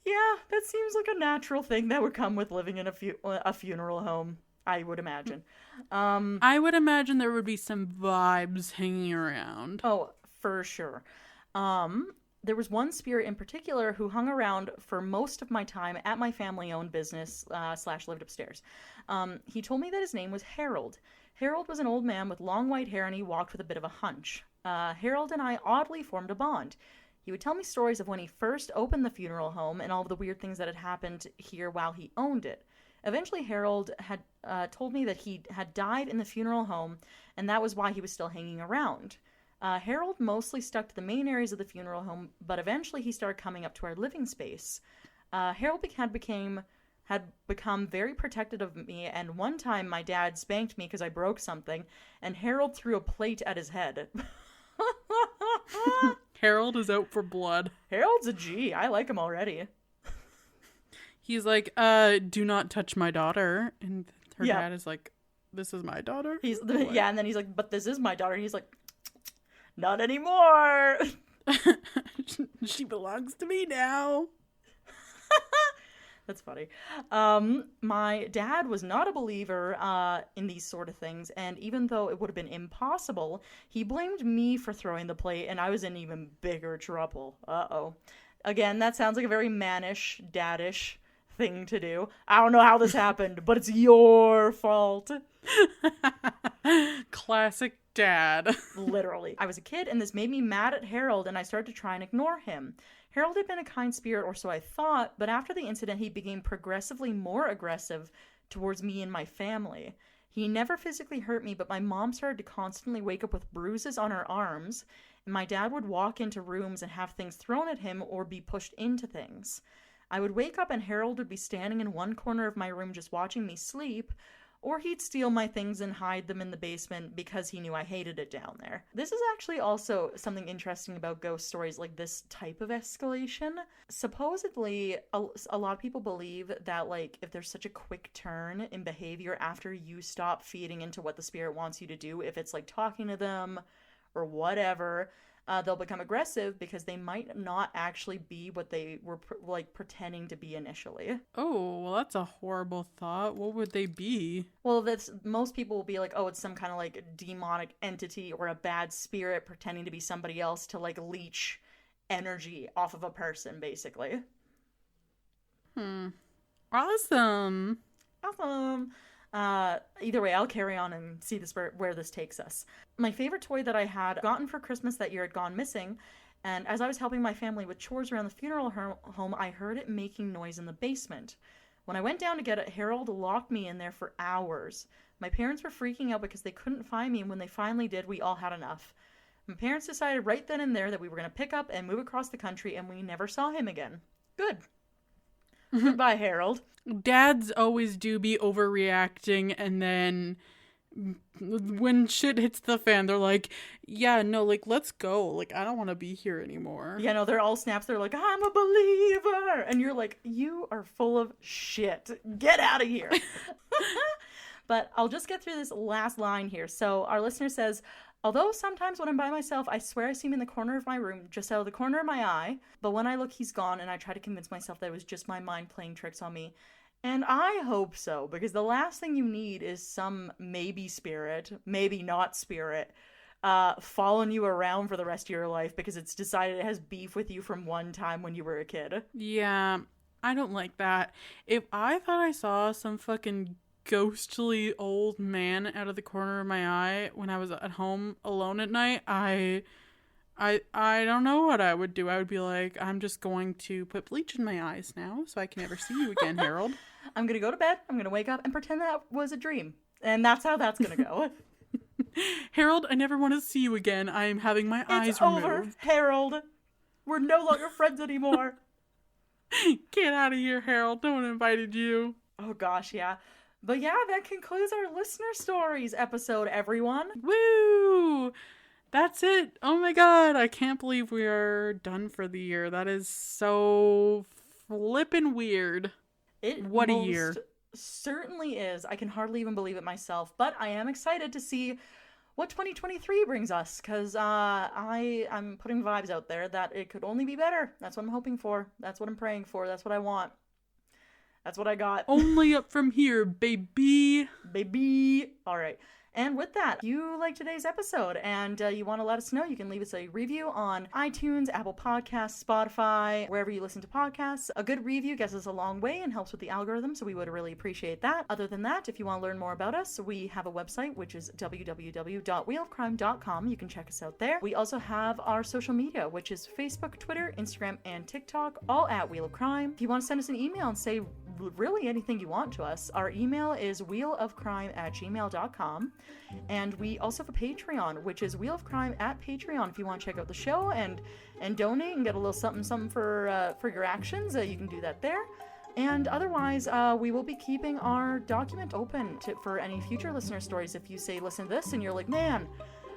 Yeah, that seems like a natural thing that would come with living in a funeral home, I would imagine. I would imagine there would be some vibes hanging around. Oh, for sure. There was one spirit in particular who hung around for most of my time at my family-owned business / lived upstairs. He told me that his name was Harold. Harold was an old man with long white hair, and he walked with a bit of a hunch. Harold and I oddly formed a bond. He would tell me stories of when he first opened the funeral home and all of the weird things that had happened here while he owned it. Eventually, Harold had told me that he had died in the funeral home, and that was why he was still hanging around. Harold mostly stuck to the main areas of the funeral home, but eventually he started coming up to our living space. Harold had become very protective of me, and one time my dad spanked me because I broke something, and Harold threw a plate at his head. Harold is out for blood. Harold's a G. I like him already. He's like, do not touch my daughter. And her dad is like, this is my daughter? And then he's like, but this is my daughter. And he's like, not anymore. She belongs to me now. That's funny. My dad was not a believer in these sort of things, and even though it would have been impossible, he blamed me for throwing the plate, and I was in even bigger trouble. Uh-oh. Again, that sounds like a very mannish, daddish thing to do. I don't know how this happened, but it's your fault. Classic dad. Literally. I was a kid, and this made me mad at Harold, and I started to try and ignore him. Harold had been a kind spirit, or so I thought, but after the incident, he became progressively more aggressive towards me and my family. He never physically hurt me, but my mom started to constantly wake up with bruises on her arms, and my dad would walk into rooms and have things thrown at him or be pushed into things. I would wake up and Harold would be standing in one corner of my room just watching me sleep, or he'd steal my things and hide them in the basement because he knew I hated it down there. This is actually also something interesting about ghost stories, like this type of escalation. Supposedly, a lot of people believe that, like, if there's such a quick turn in behavior after you stop feeding into what the spirit wants you to do, if it's like talking to them or whatever, they'll become aggressive because they might not actually be what they were pretending to be initially. Oh, well, that's a horrible thought. What would they be? Well, most people will be like, oh, it's some kind of like demonic entity or a bad spirit pretending to be somebody else to like leech energy off of a person, basically. Awesome. Either way, I'll carry on and see where this takes us. My favorite toy that I had gotten for Christmas that year had gone missing, and as I was helping my family with chores around the funeral home, I heard it making noise in the basement. When I went down to get it, Harold locked me in there for hours. My parents were freaking out because they couldn't find me, and when they finally did, we all had enough. My parents decided right then and there that we were going to pick up and move across the country, and we never saw him again. Good. Goodbye, Harold. Dads always do be overreacting, and then when shit hits the fan, they're like, yeah, no, like, let's go. Like, I don't want to be here anymore. Yeah, no, they're all snaps. They're like, I'm a believer. And you're like, you are full of shit. Get out of here. But I'll just get through this last line here. So our listener says, although sometimes when I'm by myself, I swear I see him in the corner of my room, just out of the corner of my eye. But when I look, he's gone, and I try to convince myself that it was just my mind playing tricks on me. And I hope so, because the last thing you need is some maybe spirit, maybe not spirit, following you around for the rest of your life because it's decided it has beef with you from one time when you were a kid. Yeah, I don't like that. If I thought I saw some fucking ghostly old man out of the corner of my eye when I was at home alone at night, I don't know what I would do. I would be like, I'm just going to put bleach in my eyes now so I can never see you again, Harold. I'm going to go to bed, I'm going to wake up and pretend that was a dream. And that's how that's going to go. Harold, I never want to see you again. I am having my eyes removed. Over, Harold. We're no longer friends anymore. Get out of here, Harold. No one invited you. Oh gosh, yeah. But yeah, that concludes our listener stories episode, everyone. Woo! That's it. Oh my god, I can't believe we are done for the year. That is so flippin' weird. What a year. Certainly is. I can hardly even believe it myself, but I am excited to see what 2023 brings us, because I'm putting vibes out there that it could only be better. That's what I'm hoping for. That's what I'm praying for. That's what I want. That's what I got. Only up from here, baby. Baby. All right. And with that, if you like today's episode and you want to let us know, you can leave us a review on iTunes, Apple Podcasts, Spotify, wherever you listen to podcasts. A good review gets us a long way and helps with the algorithm, so we would really appreciate that. Other than that, if you want to learn more about us, we have a website, which is www.wheelofcrime.com. You can check us out there. We also have our social media, which is Facebook, Twitter, Instagram, and TikTok, all at Wheel of Crime. If you want to send us an email and say really anything you want to us, our email is wheelofcrime@gmail.com. And we also have a Patreon, which is Wheel of Crime at Patreon. If you want to check out the show and donate and get a little something for your actions, you can do that there. And otherwise, we will be keeping our document open for any future listener stories. If you say, listen to this, and you're like, man,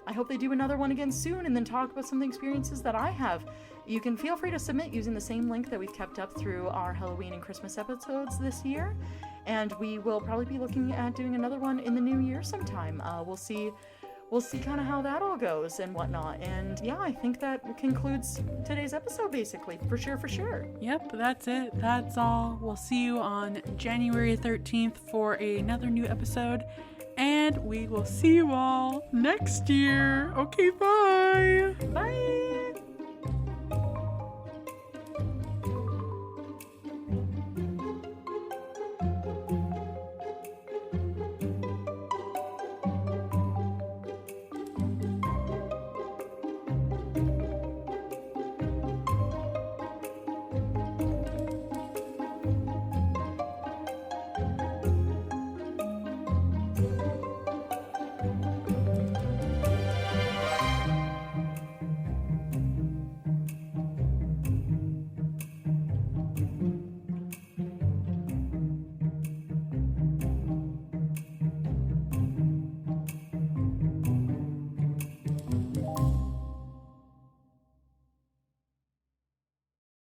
I hope they do another one again soon, and then talk about some of the experiences that I have, you can feel free to submit using the same link that we've kept up through our Halloween and Christmas episodes this year. And we will probably be looking at doing another one in the new year sometime. We'll see kind of how that all goes and whatnot. And yeah, I think that concludes today's episode, basically. For sure. Yep, that's it. That's all. We'll see you on January 13th for another new episode. And we will see you all next year. Okay, bye. Bye.